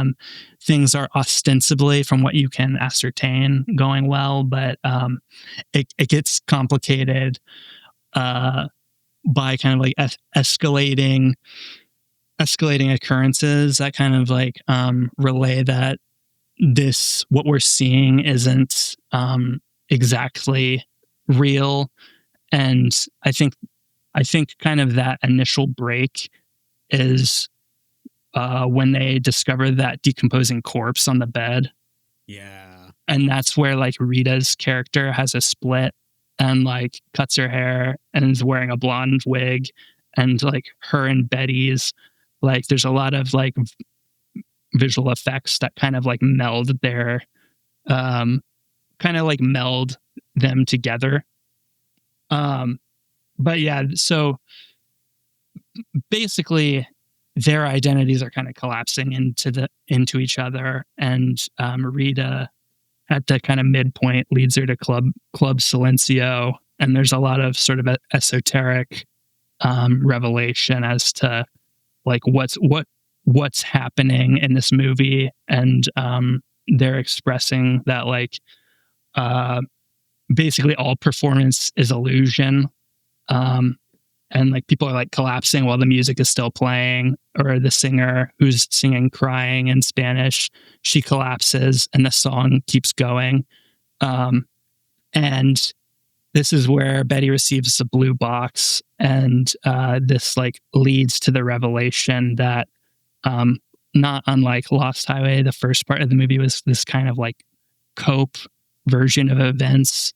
things are ostensibly, from what you can ascertain, going well, but it gets complicated by kind of like escalating occurrences that kind of like relay that what we're seeing isn't exactly real. And I think kind of that initial break is when they discover that decomposing corpse on the bed. Yeah. And that's where like Rita's character has a split and like cuts her hair and is wearing a blonde wig, and like her and Betty's, like there's a lot of like visual effects that kind of like meld them together. But yeah, so basically their identities are kind of collapsing into each other, and Rita at the kind of midpoint leads her to Club Silencio, and there's a lot of sort of esoteric revelation as to like what's happening in this movie. And they're expressing that like basically all performance is illusion, and like people are like collapsing while the music is still playing, or the singer who's singing crying in Spanish, she collapses and the song keeps going. And this is where Betty receives the blue box, and this like leads to the revelation that not unlike Lost Highway, the first part of the movie was this kind of like cope version of events,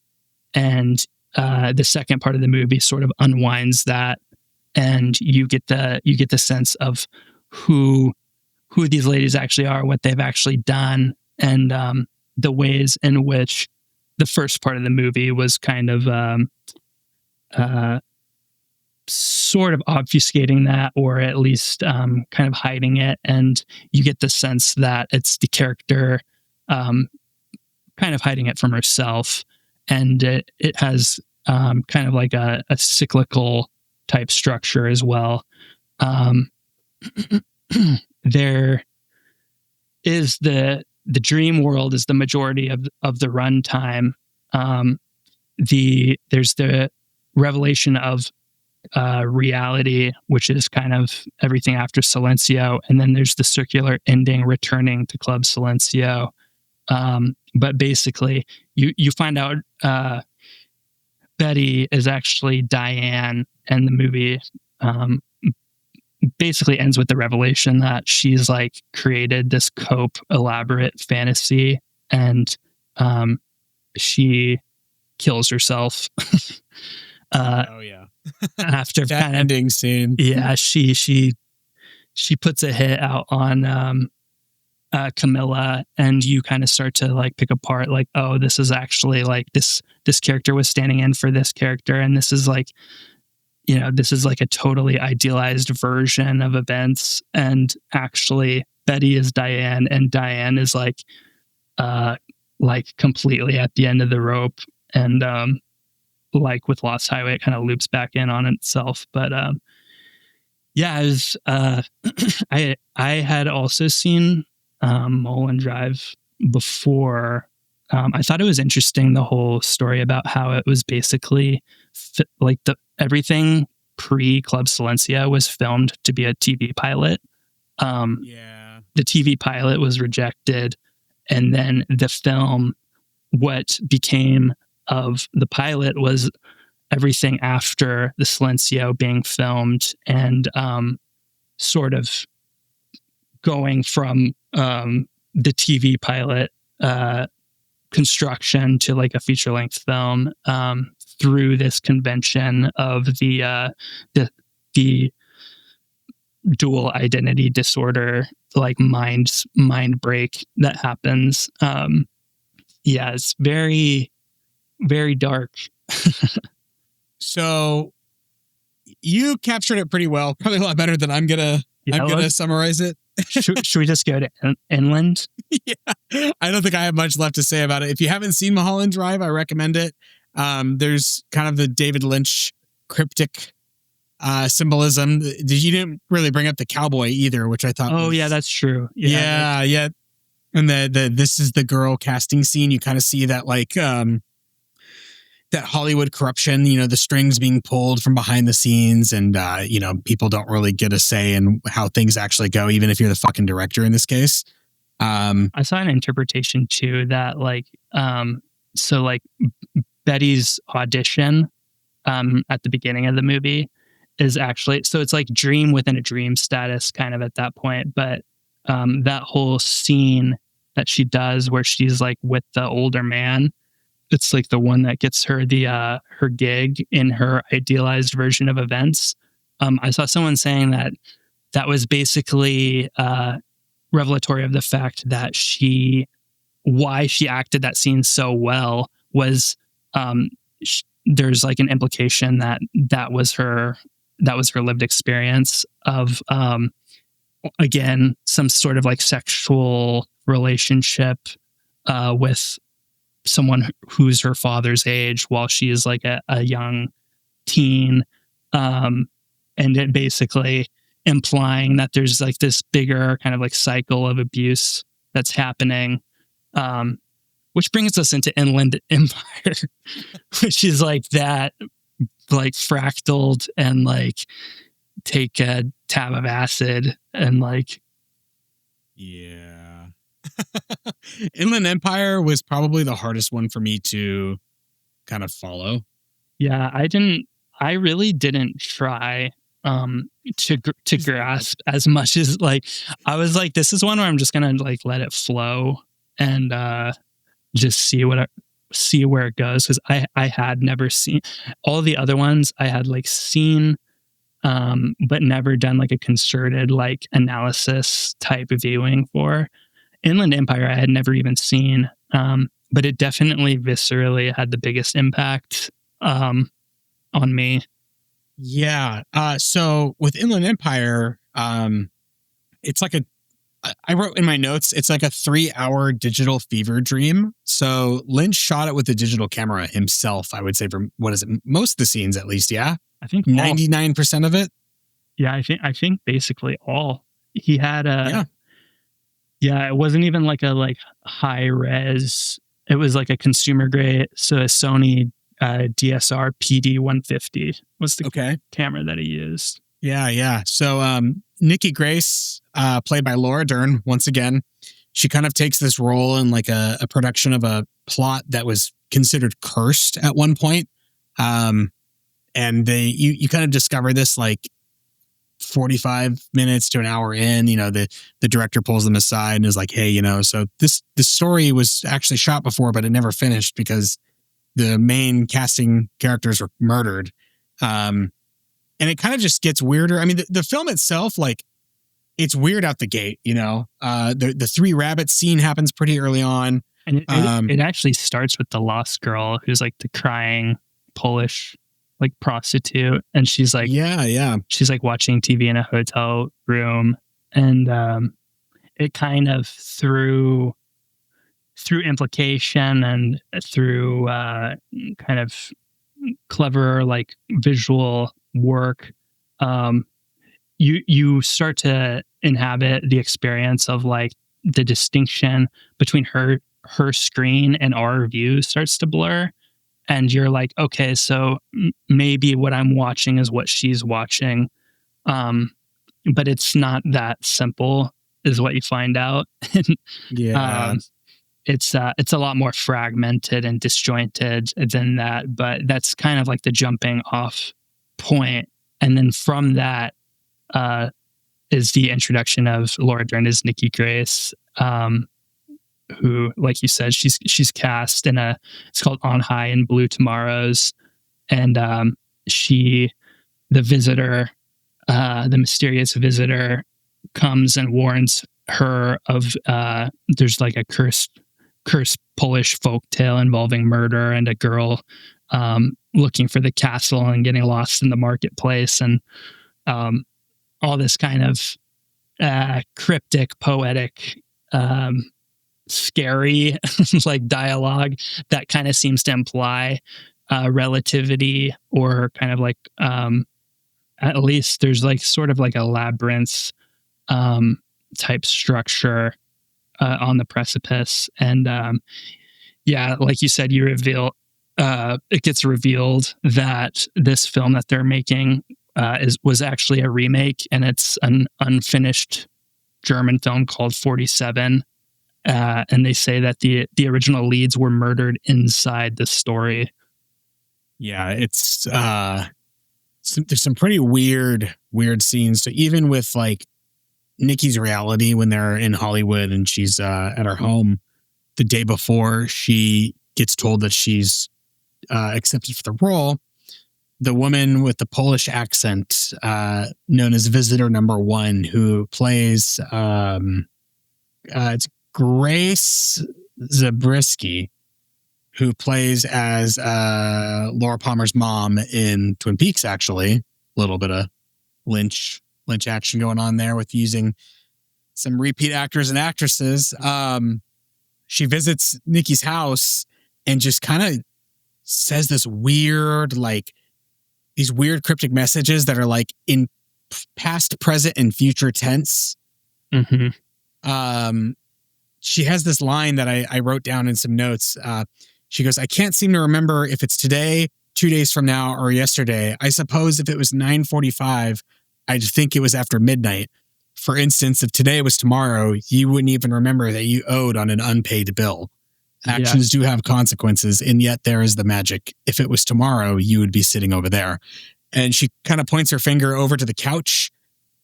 and the second part of the movie sort of unwinds that, and you get the sense of who these ladies actually are, what they've actually done, and the ways in which the first part of the movie was kind of sort of obfuscating that, or at least kind of hiding it. And you get the sense that it's the character kind of hiding it from herself. And it has kind of like a cyclical type structure as well. There is the dream world is the majority of the runtime. There's the revelation of reality, which is kind of everything after Silencio, and then there's the circular ending, returning to Club Silencio. But basically, you find out Betty is actually Diane, and the movie basically ends with the revelation that she's like created this cope elaborate fantasy, and she kills herself. Oh yeah. After that kind of ending scene. Yeah, she puts a hit out on Camilla, and you kind of start to like pick apart like, oh, this is actually like this character was standing in for this character, and this is like, you know, this is like a totally idealized version of events, and actually Betty is Diane, and Diane is like completely at the end of the rope. And like with Lost Highway, it kind of loops back in on itself. But yeah, it was, I had also seen Mulholland Drive before I thought it was interesting, the whole story about how it was basically like everything pre Club Silencia was filmed to be a TV pilot. The TV pilot was rejected, and then the film, what became of the pilot was everything after the Silencio being filmed, and sort of going from the TV pilot construction to like a feature-length film through this convention of the dual identity disorder, like mind break that happens. It's very, very dark. So you captured it pretty well, probably a lot better than I'm gonna summarize it. Should we just go to Inland? Yeah, I don't think I have much left to say about it. If you haven't seen Mulholland Drive, I recommend it. There's kind of the David Lynch cryptic symbolism. You didn't really bring up the cowboy either, which I thought. Oh, yeah, that's true. Yeah. And the this is the girl casting scene. You kind of see that like that Hollywood corruption. The strings being pulled from behind the scenes, and people don't really get a say in how things actually go, even if you're the fucking director in this case. I saw an interpretation too that like so like Betty's audition at the beginning of the movie is actually, so it's like dream within a dream status kind of at that point, but that whole scene that she does where she's like with the older man, it's like the one that gets her the her gig in her idealized version of events. I saw someone saying that was basically revelatory of the fact that why she acted that scene so well was there's like an implication that was her lived experience of again some sort of like sexual relationship with someone who's her father's age while she is like a young teen, and it basically implying that there's like this bigger kind of like cycle of abuse that's happening, which brings us into Inland Empire, which is like that, like fractaled and like take a tab of acid and like. Yeah. Inland Empire was probably the hardest one for me to kind of follow. Yeah, I really didn't try to grasp as much as like, I was like, this is one where I'm just gonna like let it flow and just see where it goes, because I had never seen all the other ones. I had like seen but never done like a concerted like analysis type viewing for. Inland Empire I had never even seen, but it definitely viscerally had the biggest impact on me. Yeah. So with Inland Empire, it's like I wrote in my notes, it's like a 3-hour digital fever dream. So Lynch shot it with a digital camera himself, I would say, for most of the scenes at least. Yeah. I think 99% of it. Yeah. I think basically all. He had it wasn't even like a high res. It was like a consumer grade. So a Sony DSR PD 150 was the camera that he used. Yeah. So Nikki Grace, played by Laura Dern, once again, she kind of takes this role in like a production of a plot that was considered cursed at one point. And you kind of discover this like 45 minutes to an hour in, the director pulls them aside and is like, hey, so this story was actually shot before, but it never finished because the main casting characters were murdered. And it kind of just gets weirder. I mean, the film itself, like, it's weird out the gate, the 3 rabbits scene happens pretty early on. And it actually starts with the lost girl who's like the crying Polish like prostitute, and she's like she's like watching TV in a hotel room, and it kind of through implication and through kind of clever like visual work, you start to inhabit the experience of like the distinction between her her screen and our view starts to blur, and you're like, okay, so maybe what I'm watching is what she's watching, but it's not that simple, is what you find out. Yeah. It's a lot more fragmented and disjointed than that, but that's kind of like the jumping off point. And then from that is the introduction of Laura Dern as Nikki Grace, who, like you said, she's cast in it's called On High and Blue Tomorrows, and the visitor, the mysterious visitor, comes and warns her of there's like a cursed Polish folktale involving murder and a girl looking for the castle and getting lost in the marketplace, and all this kind of cryptic, poetic, scary like dialogue that kind of seems to imply relativity, or kind of like at least there's like sort of like a labyrinth type structure on the precipice. And yeah, like you said, it gets revealed that this film that they're making was actually a remake, and it's an unfinished German film called 47. And they say that the original leads were murdered inside the story. Yeah, it's there's some pretty weird scenes to, even with like Nikki's reality when they're in Hollywood and she's at her home the day before she gets told that she's accepted for the role. The woman with the Polish accent, known as Visitor Number One, who plays it's Grace Zabriskie, who plays as Laura Palmer's mom in Twin Peaks. Actually, a little bit of Lynch action going on there with using some repeat actors and actresses. She visits Nikki's house and just kind of says these weird cryptic messages that are like in past, present, and future tense. Mm-hmm. She has this line that I wrote down in some notes. She goes, "I can't seem to remember if it's today, 2 days from now, or yesterday. I suppose if it was 9:45, I'd think it was after midnight. For instance, if today was tomorrow, you wouldn't even remember that you owed on an unpaid bill. Actions do have consequences, and yet there is the magic. If it was tomorrow, you would be sitting over there." And she kind of points her finger over to the couch,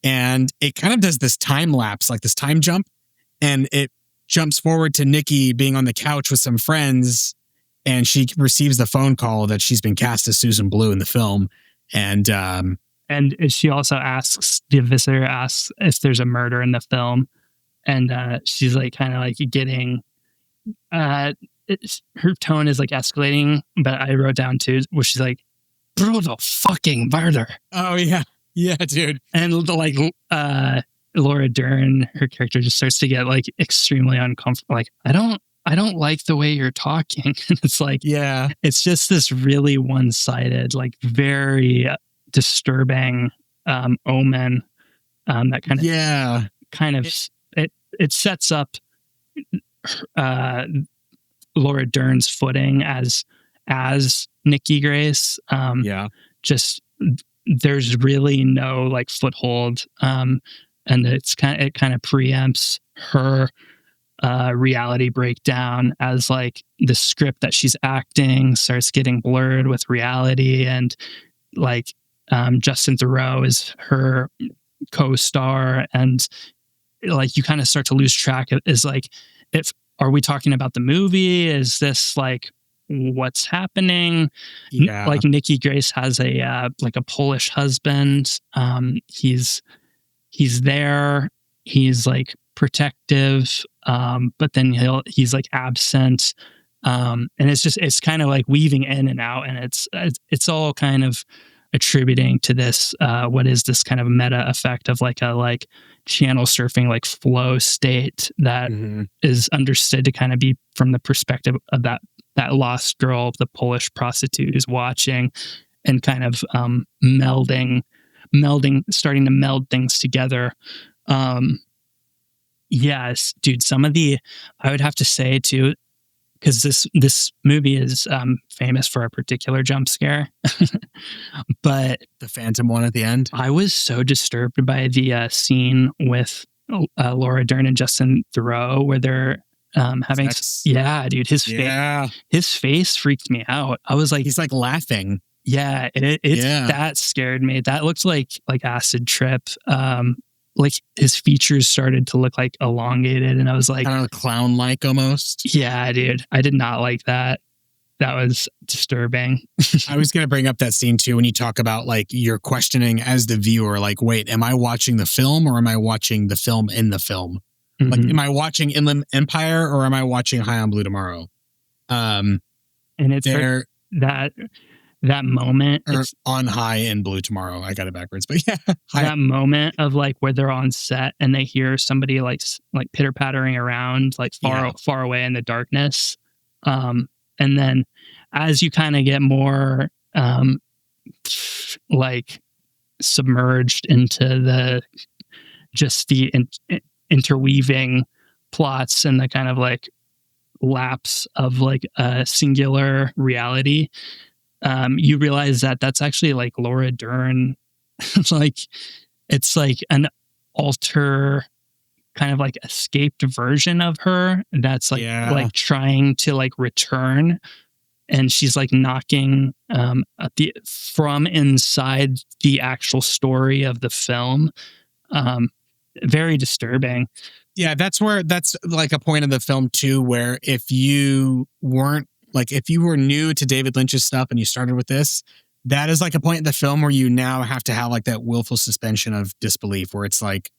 and it kind of does this time lapse, like this time jump, and it jumps forward to Nikki being on the couch with some friends, and she receives the phone call that she's been cast as Susan Blue in the film. And she also the visitor asks if there's a murder in the film, and she's like kind of like getting her tone is like escalating, but I wrote down too where she's like, brutal fucking murder. Oh yeah, dude. And like Laura Dern, her character, just starts to get like extremely uncomfortable. Like, I don't like the way you're talking. And it's like, yeah, it's just this really one-sided, like very disturbing omen that kind of it sets up Laura Dern's footing as Nikki Grace. Just there's really no like foothold, and it kind of preempts her reality breakdown as like the script that she's acting starts getting blurred with reality, and like Justin Theroux is her co-star, and like you kind of start to lose track of, is like, are we talking about the movie? Is this like what's happening? Yeah. Like Nikki Grace has a Polish husband. He's there. He's like protective, but then he's like absent. And it's kind of like weaving in and out, and it's all kind of attributing to this what is this kind of meta effect of like a channel surfing like flow state that is understood to kind of be from the perspective of that lost girl, the Polish prostitute who's watching, and kind of starting to meld things together. Yes, dude, I would have to say too, because this movie is famous for a particular jump scare, but The phantom one at the end. I was so disturbed by the scene with Laura Dern and Justin Theroux where they're having Sex. Yeah, dude, his face freaked me out. I was like, he's like laughing. Yeah, that scared me. That looked like acid trip. Like his features started to look like elongated, and I was like, kind of clown-like almost. Yeah, dude, I did not like that. That was disturbing. I was going to bring up that scene too when you talk about like you're questioning as the viewer, like, wait, am I watching the film or am I watching the film in the film? Mm-hmm. Like, am I watching Inland Empire or am I watching High on Blue Tomorrow? And it's there that moment or on High and Blue Tomorrow. I got it backwards, but yeah, that moment of like where they're on set and they hear somebody like pitter pattering around like far away in the darkness. And then as you kind of get more like submerged into the interweaving plots and the kind of like lapse of like a singular reality, you realize that that's actually like Laura Dern. Like it's like an alter kind of like escaped version of her that's like like trying to like return, and she's like knocking from inside the actual story of the film. Very disturbing. Yeah, that's like a point of the film too, where if you were new to David Lynch's stuff and you started with this, that is like a point in the film where you now have to have like that willful suspension of disbelief, where it's like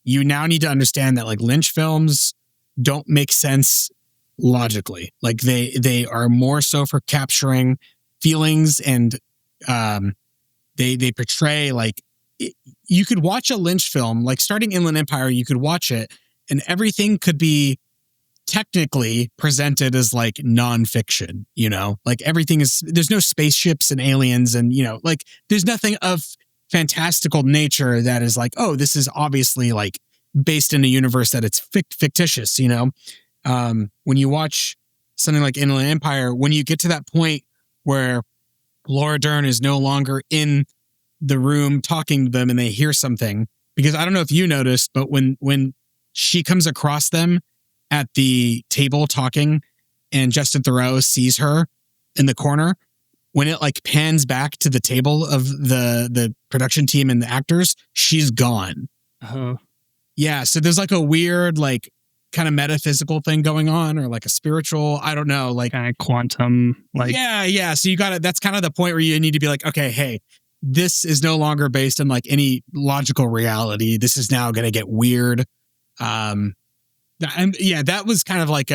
you now need to understand that like Lynch films don't make sense logically. Like they are more so for capturing feelings, and they portray like you could watch a Lynch film, like starting Inland Empire, you could watch it and everything could be technically presented as like nonfiction, you know, like there's no spaceships and aliens and, you know, like there's nothing of fantastical nature that is like, oh, this is obviously like based in a universe that it's fictitious, you know? When you watch something like Inland Empire, when you get to that point where Laura Dern is no longer in the room talking to them and they hear something, because I don't know if you noticed, but when she comes across them at the table talking and Justin Theroux sees her in the corner, when it like pans back to the table of the production team and the actors, she's gone. Oh. Yeah. So there's like a weird, like kind of metaphysical thing going on, or like a spiritual, I don't know, like kind of quantum, like. Yeah. So that's kind of the point where you need to be like, okay, hey, this is no longer based on like any logical reality. This is now going to get weird. And yeah, that was kind of like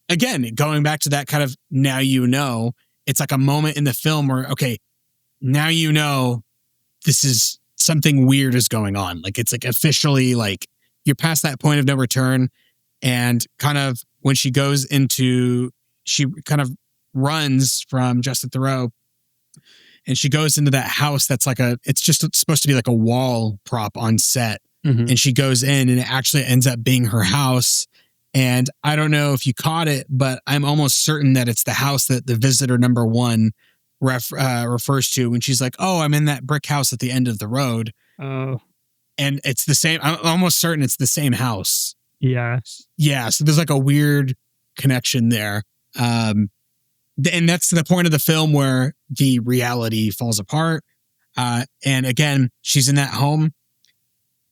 again, going back to that kind of, now you know, it's like a moment in the film where, okay, now you know this is something weird is going on. Like it's like officially like you're past that point of no return. And kind of when she kind of runs from Justin Theroux and she goes into that house that's like it's just supposed to be like a wall prop on set. Mm-hmm. And she goes in and it actually ends up being her house. And I don't know if you caught it, but I'm almost certain that it's the house that the visitor number one refers to when she's like, oh, I'm in that brick house at the end of the road. Oh. And it's the same. I'm almost certain it's the same house. Yeah. Yeah. So there's like a weird connection there. And that's the point of the film where the reality falls apart. And again, she's in that home.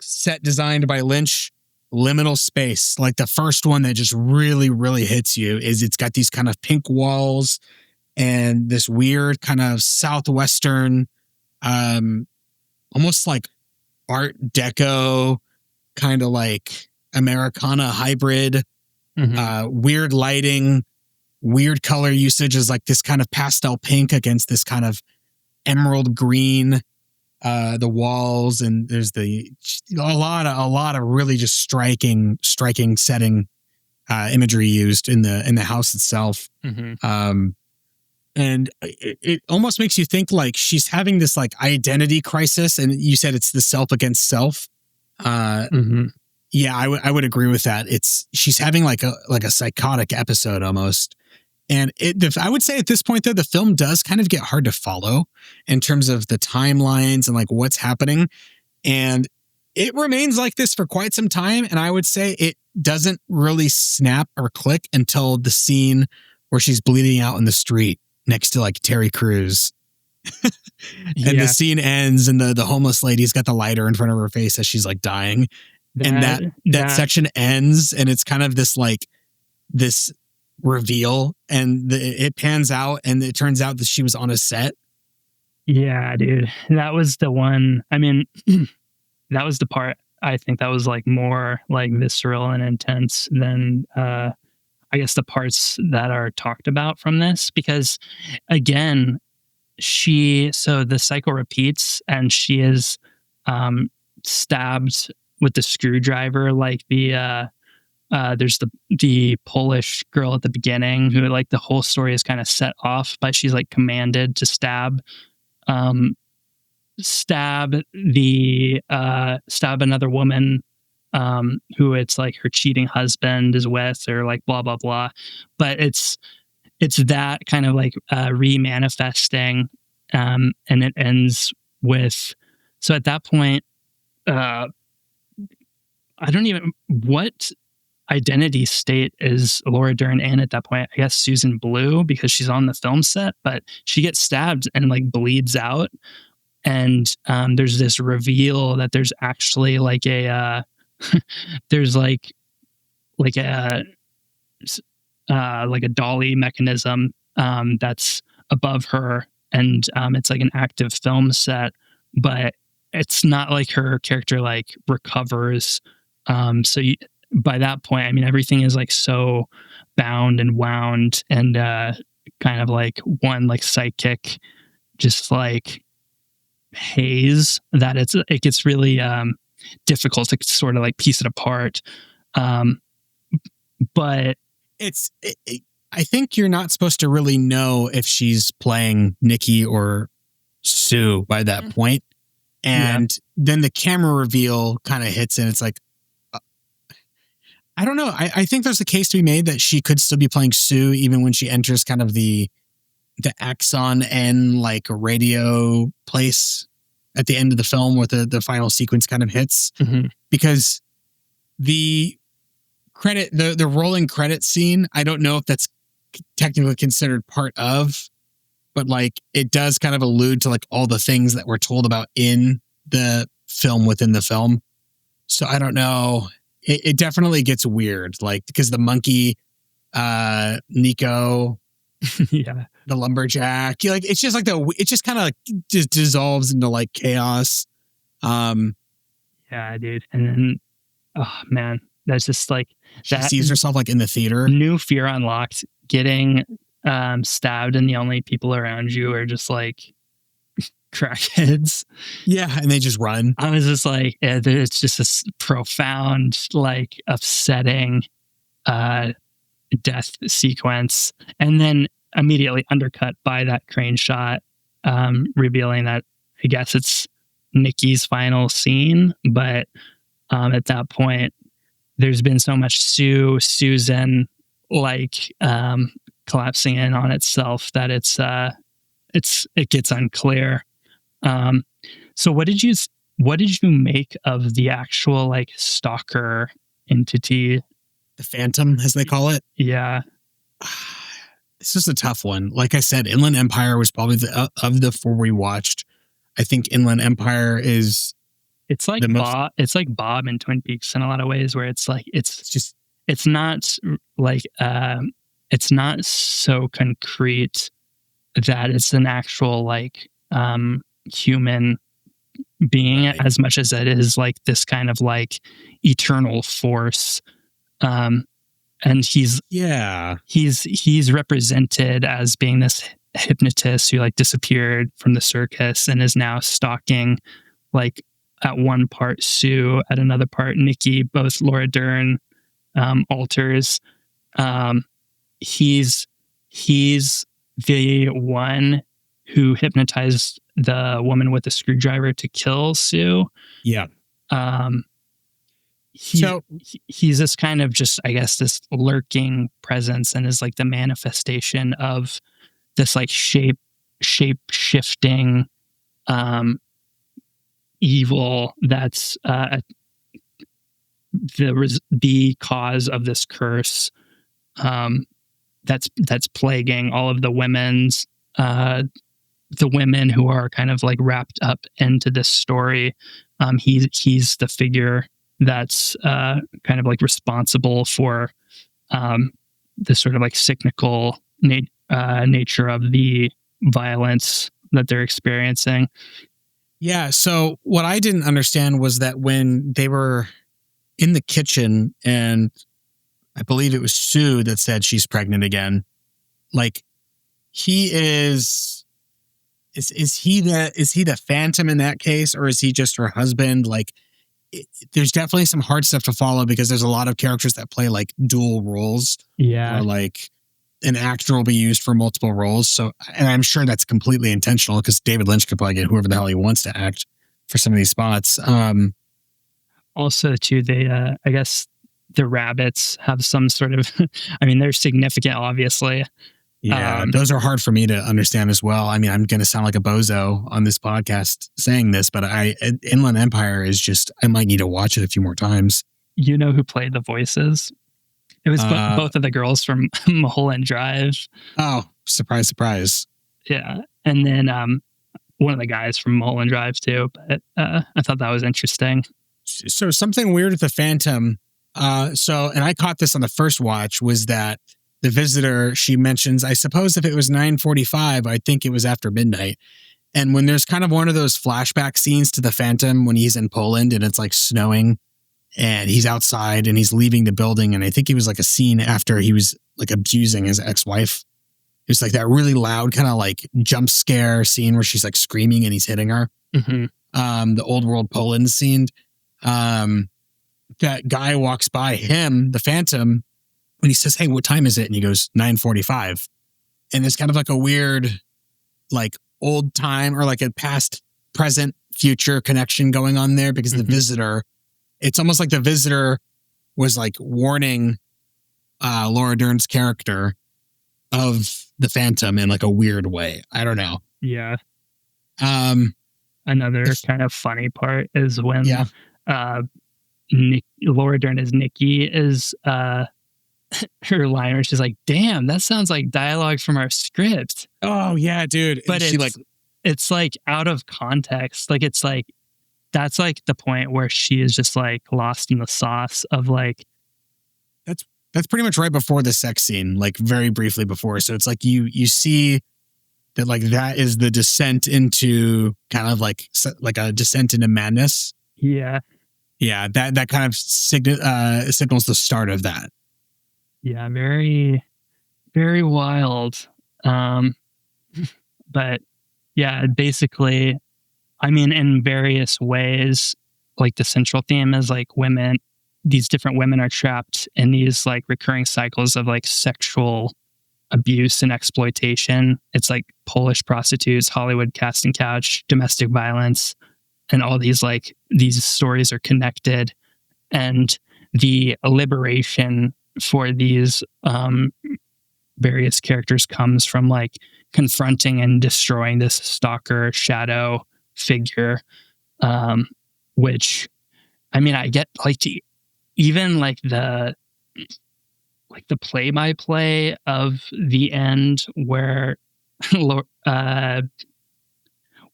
Set designed by Lynch, liminal space. Like the first one that just really, really hits you is it's got these kind of pink walls and this weird kind of Southwestern, almost like Art Deco, kind of like Americana hybrid, weird lighting, weird color usage is like this kind of pastel pink against this kind of emerald green. The walls, and there's a lot of really just striking setting imagery used in the house itself. Mm-hmm. And it almost makes you think like she's having this like identity crisis, and you said it's the self against self. Mm-hmm. Yeah, I would agree with that. She's having like a psychotic episode almost. And I would say at this point, though, the film does kind of get hard to follow in terms of the timelines and like what's happening. And it remains like this for quite some time. And I would say it doesn't really snap or click until the scene where she's bleeding out in the street next to like Terry Crews. And the scene ends and the homeless lady's got the lighter in front of her face as she's like dying. That section ends and it's kind of this like this reveal and it pans out and it turns out that she was on a set. Yeah, dude. That was the one. I mean, that was the part I think that was like more like visceral and intense than I guess the parts that are talked about from this, because again, so the cycle repeats and she is stabbed with the screwdriver, like there's the Polish girl at the beginning who like the whole story is kind of set off by she's like commanded to stab another woman who it's like her cheating husband is with, or like blah blah blah. But it's that kind of like re-manifesting, and it ends with, so at that point I don't even, what identity state is Laura Dern in at that point? I guess Susan Blue, because she's on the film set, but she gets stabbed and like bleeds out. And there's this reveal that there's actually like a there's like a dolly mechanism that's above her, and it's like an active film set, but it's not like her character like recovers. By that point, I mean, everything is like so bound and wound and kind of like one like psychic just like haze that it gets really difficult to sort of like piece it apart. But I think you're not supposed to really know if she's playing Nikki or Sue by that point. And then the camera reveal kind of hits and it's like, I don't know. I think there's a case to be made that she could still be playing Sue even when she enters kind of the Axon N like radio place at the end of the film where the final sequence kind of hits. Mm-hmm. Because the rolling credit scene, I don't know if that's technically considered part of, but like it does kind of allude to like all the things that we're told about in the film within the film. So I don't know. It definitely gets weird, like because the monkey, Nico, the lumberjack, like it's just like it just kind of like just dissolves into like chaos. Yeah, dude. And then, oh man, that's just like she sees herself like in the theater. New fear unlocked, getting stabbed, and the only people around you are just like crackheads. Yeah, and they just run. I was just like, it's just this profound, like upsetting death sequence, and then immediately undercut by that crane shot, revealing that I guess it's Nikki's final scene. But at that point, there's been so much Susan like collapsing in on itself that it gets unclear. So what did you make of the actual like stalker entity, the Phantom, as they call it? Yeah, this is a tough one. Like I said, Inland Empire was probably of the four we watched. I think Inland Empire is. It's like Bob. It's like Bob in Twin Peaks in a lot of ways, where it's like it's not like it's not so concrete that it's an actual like human being, right, as much as it is like this kind of like eternal force. And he's represented as being this hypnotist who like disappeared from the circus and is now stalking, like at one part Sue, at another part Nikki, both Laura Dern alters. He's the one who hypnotized the woman with the screwdriver to kill Sue. Yeah. he's this kind of just, I guess, this lurking presence, and is like the manifestation of this like shape shifting evil that's the cause of this curse that's plaguing all of the women who are kind of like wrapped up into this story. He's the figure that's kind of like responsible for the sort of like cyclical nature of the violence that they're experiencing. Yeah. So what I didn't understand was that when they were in the kitchen, and I believe it was Sue that said she's pregnant again, like he is he the Phantom in that case, or is he just her husband? Like there's definitely some hard stuff to follow, because there's a lot of characters that play like dual roles. Yeah. Or like an actor will be used for multiple roles. So, and I'm sure that's completely intentional, because David Lynch could probably get whoever the hell he wants to act for some of these spots. Also, too, they, I guess the rabbits have some sort of, I mean, they're significant, obviously. Yeah, those are hard for me to understand as well. I mean, I'm going to sound like a bozo on this podcast saying this, but Inland Empire is just, I might need to watch it a few more times. You know who played the voices? It was both of the girls from Mulholland Drive. Oh, surprise, surprise. Yeah. And then one of the guys from Mulholland Drive too. But I thought that was interesting. So something weird with the Phantom. And I caught this on the first watch, was that the visitor, she mentions, I suppose if it was 9:45, I think it was after midnight. And when there's kind of one of those flashback scenes to the Phantom when he's in Poland and it's like snowing, and he's outside and he's leaving the building. And I think it was like a scene after he was like abusing his ex-wife. It was like that really loud kind of like jump scare scene where she's like screaming and he's hitting her. Mm-hmm. The old world Poland scene. That guy walks by him, the Phantom, and he says, "Hey, what time is it?" And he goes, 9:45. And it's kind of like a weird, like old time or like a past, present, future connection going on there, because the visitor, it's almost like the visitor was like warning Laura Dern's character of the Phantom in like a weird way. I don't know. Yeah. Another kind of funny part is when Laura Dern as Nikki is her line where she's like, "Damn, that sounds like dialogue from our script." Oh yeah, dude. But it's like out of context. Like it's like, that's like the point where she is just like lost in the sauce of like. That's pretty much right before the sex scene, like very briefly before. So it's like you see that like that is the descent into kind of like a descent into madness. Yeah. Yeah, that kind of signals the start of that. Yeah, very, very wild. But yeah, basically, I mean, in various ways, like the central theme is like women, these different women are trapped in these like recurring cycles of like sexual abuse and exploitation. It's like Polish prostitutes, Hollywood casting couch, domestic violence, and all these stories are connected. And the liberation for these various characters comes from like confronting and destroying this stalker shadow figure, which, I mean, I get like even like the play-by-play of the end where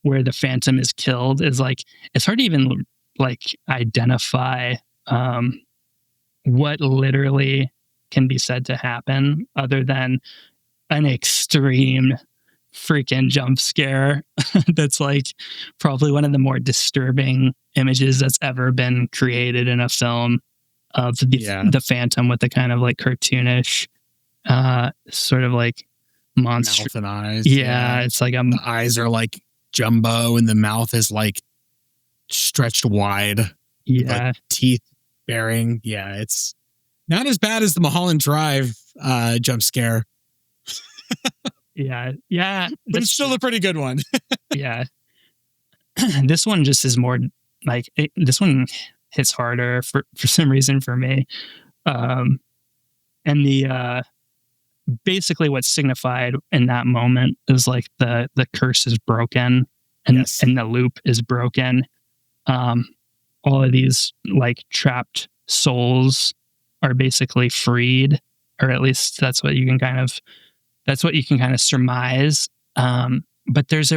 where the Phantom is killed is like, it's hard to even like identify what literally can be said to happen other than an extreme freaking jump scare that's like probably one of the more disturbing images that's ever been created in a film of the Phantom, with the kind of like cartoonish sort of like monster mouth and eyes. Yeah, it's like the eyes are like jumbo and the mouth is like stretched wide. Yeah, like teeth bearing. Yeah, it's not as bad as the Mulholland Drive jump scare. yeah, but it's still a pretty good one. Yeah, this one just is more like this one hits harder for some reason for me. And the basically what's signified in that moment is like the curse is broken and the loop is broken. All of these like trapped souls are basically freed, or at least that's what you can kind of surmise. But there's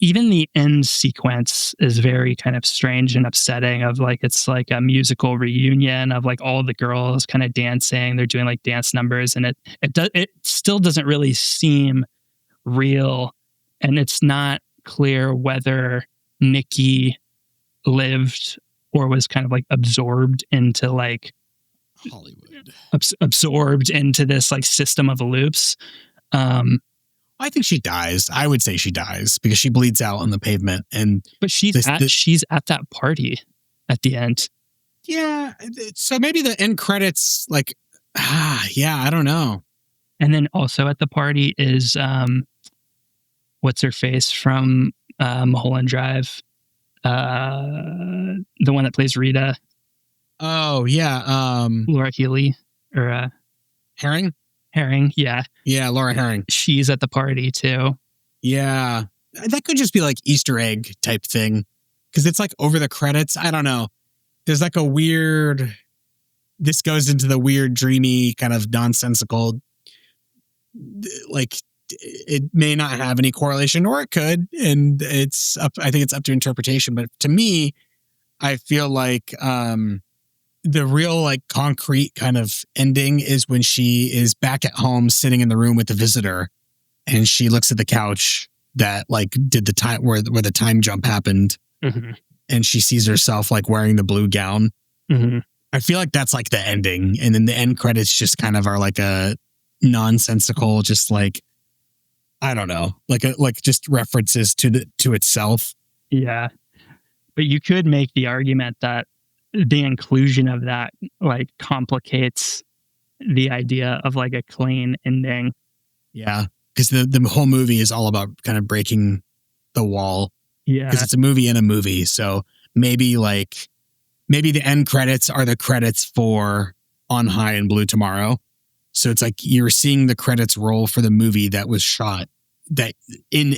even the end sequence is very kind of strange and upsetting, of like, it's like a musical reunion of like all the girls kind of dancing. They're doing like dance numbers, and it still doesn't really seem real. And it's not clear whether Nikki lived or was kind of like absorbed into like Hollywood, absorbed into this like system of loops. I think she dies. I would say she dies because she bleeds out on the pavement. But she's at that party at the end. Yeah. So maybe the end credits, like, I don't know. And then also at the party is, what's her face from Mulholland Drive? The one that plays Rita. Oh, yeah. Laura Healy or Herring? Herring, yeah. Yeah, Laura Herring. She's at the party too. Yeah. That could just be like Easter egg type thing. Because it's like over the credits. I don't know. There's like a weird... This goes into the weird, dreamy, kind of nonsensical... Like, it may not have any correlation, or it could. And I think it's up to interpretation. But to me, I feel like... the real like concrete kind of ending is when she is back at home sitting in the room with the visitor, and she looks at the couch that like did the time where the time jump happened. Mm-hmm. And she sees herself like wearing the blue gown. Mm-hmm. I feel like that's like the ending. And then the end credits just kind of are like a nonsensical, just like, I don't know, like just references to itself. Yeah. But you could make the argument that the inclusion of that like complicates the idea of like a clean ending. Yeah. Because the whole movie is all about kind of breaking the wall. Yeah. Because it's a movie in a movie. So maybe the end credits are the credits for On High and Blue Tomorrow. So it's like you're seeing the credits roll for the movie that was shot that in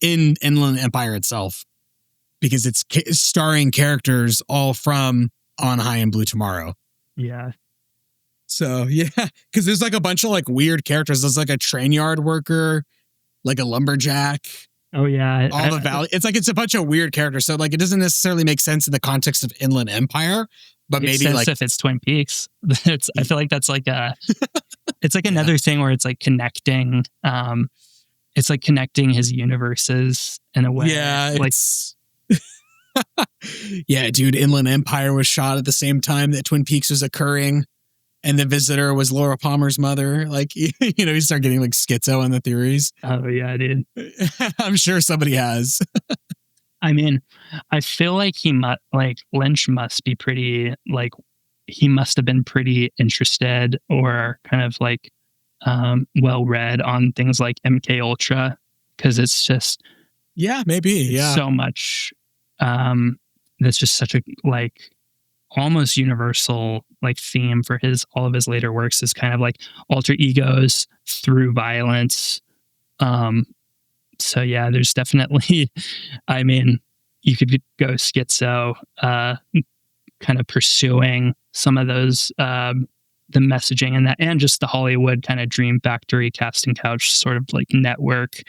Inland Empire itself. Because it's starring characters all from On High and Blue Tomorrow. Yeah. So, yeah. Because there's like a bunch of like weird characters. There's like a train yard worker, like a lumberjack. Oh, yeah. All the valley. It's a bunch of weird characters. So, like, it doesn't necessarily make sense in the context of Inland Empire. But maybe like if it's Twin Peaks, I feel like that's like it's like another thing where it's like connecting. It's like connecting his universes in a way. Yeah. Like, yeah, dude, Inland Empire was shot at the same time that Twin Peaks was occurring, and the visitor was Laura Palmer's mother. Like, you start getting like schizo in the theories. Oh yeah, dude. I'm sure somebody has. I mean, I feel like Lynch must be pretty, like, he must have been pretty interested or kind of like well read on things like MK Ultra, because it's just maybe so much. That's just such a like almost universal like theme for all of his later works is kind of like alter egos through violence. So yeah, there's definitely, I mean, you could go schizo, kind of pursuing some of those, the messaging and that, and just the Hollywood kind of dream factory casting couch sort of like network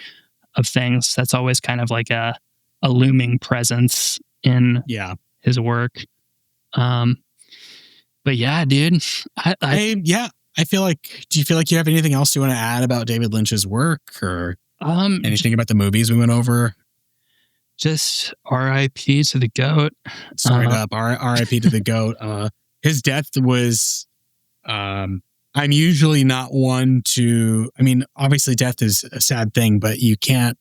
of things. That's always kind of like a looming presence in his work. But yeah, dude, I feel like, do you feel like you have anything else you want to add about David Lynch's work, or anything about the movies we went over? Just R.I.P. to the GOAT. Straight up, R.I.P. to the GOAT. His death was, I'm usually not one to, I mean, obviously death is a sad thing, but you can't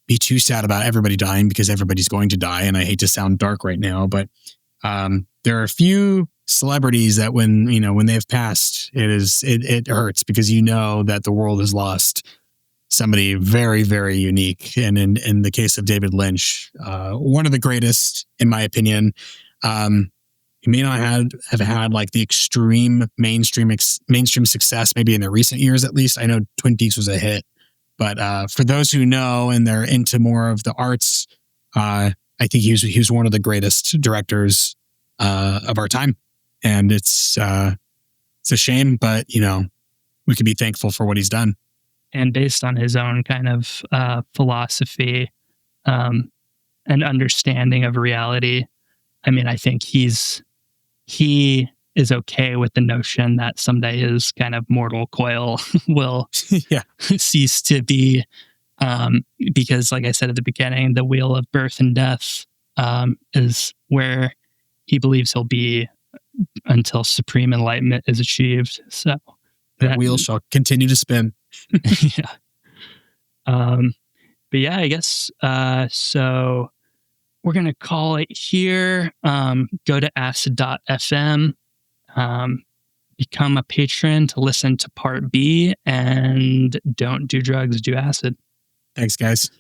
be too sad about everybody dying, because everybody's going to die. And I hate to sound dark right now, but there are a few celebrities that when they've passed, it hurts, because that the world has lost somebody very, very unique. And in the case of David Lynch, one of the greatest, in my opinion. He may not have had like the extreme mainstream success, maybe in the recent years at least. I know Twin Peaks was a hit, but for those who know and they're into more of the arts, I think he was one of the greatest directors of our time, and it's a shame, but we can be thankful for what he's done. And based on his own kind of philosophy and understanding of reality, I mean, I think he is okay with the notion that someday his kind of mortal coil will cease to be, because, like I said at the beginning, the wheel of birth and death is where he believes he'll be until supreme enlightenment is achieved. So that wheel shall continue to spin. Yeah. But yeah, I guess so we're going to call it here. Go to acid.fm, become a patron to listen to part B, and don't do drugs, do acid. Thanks, guys.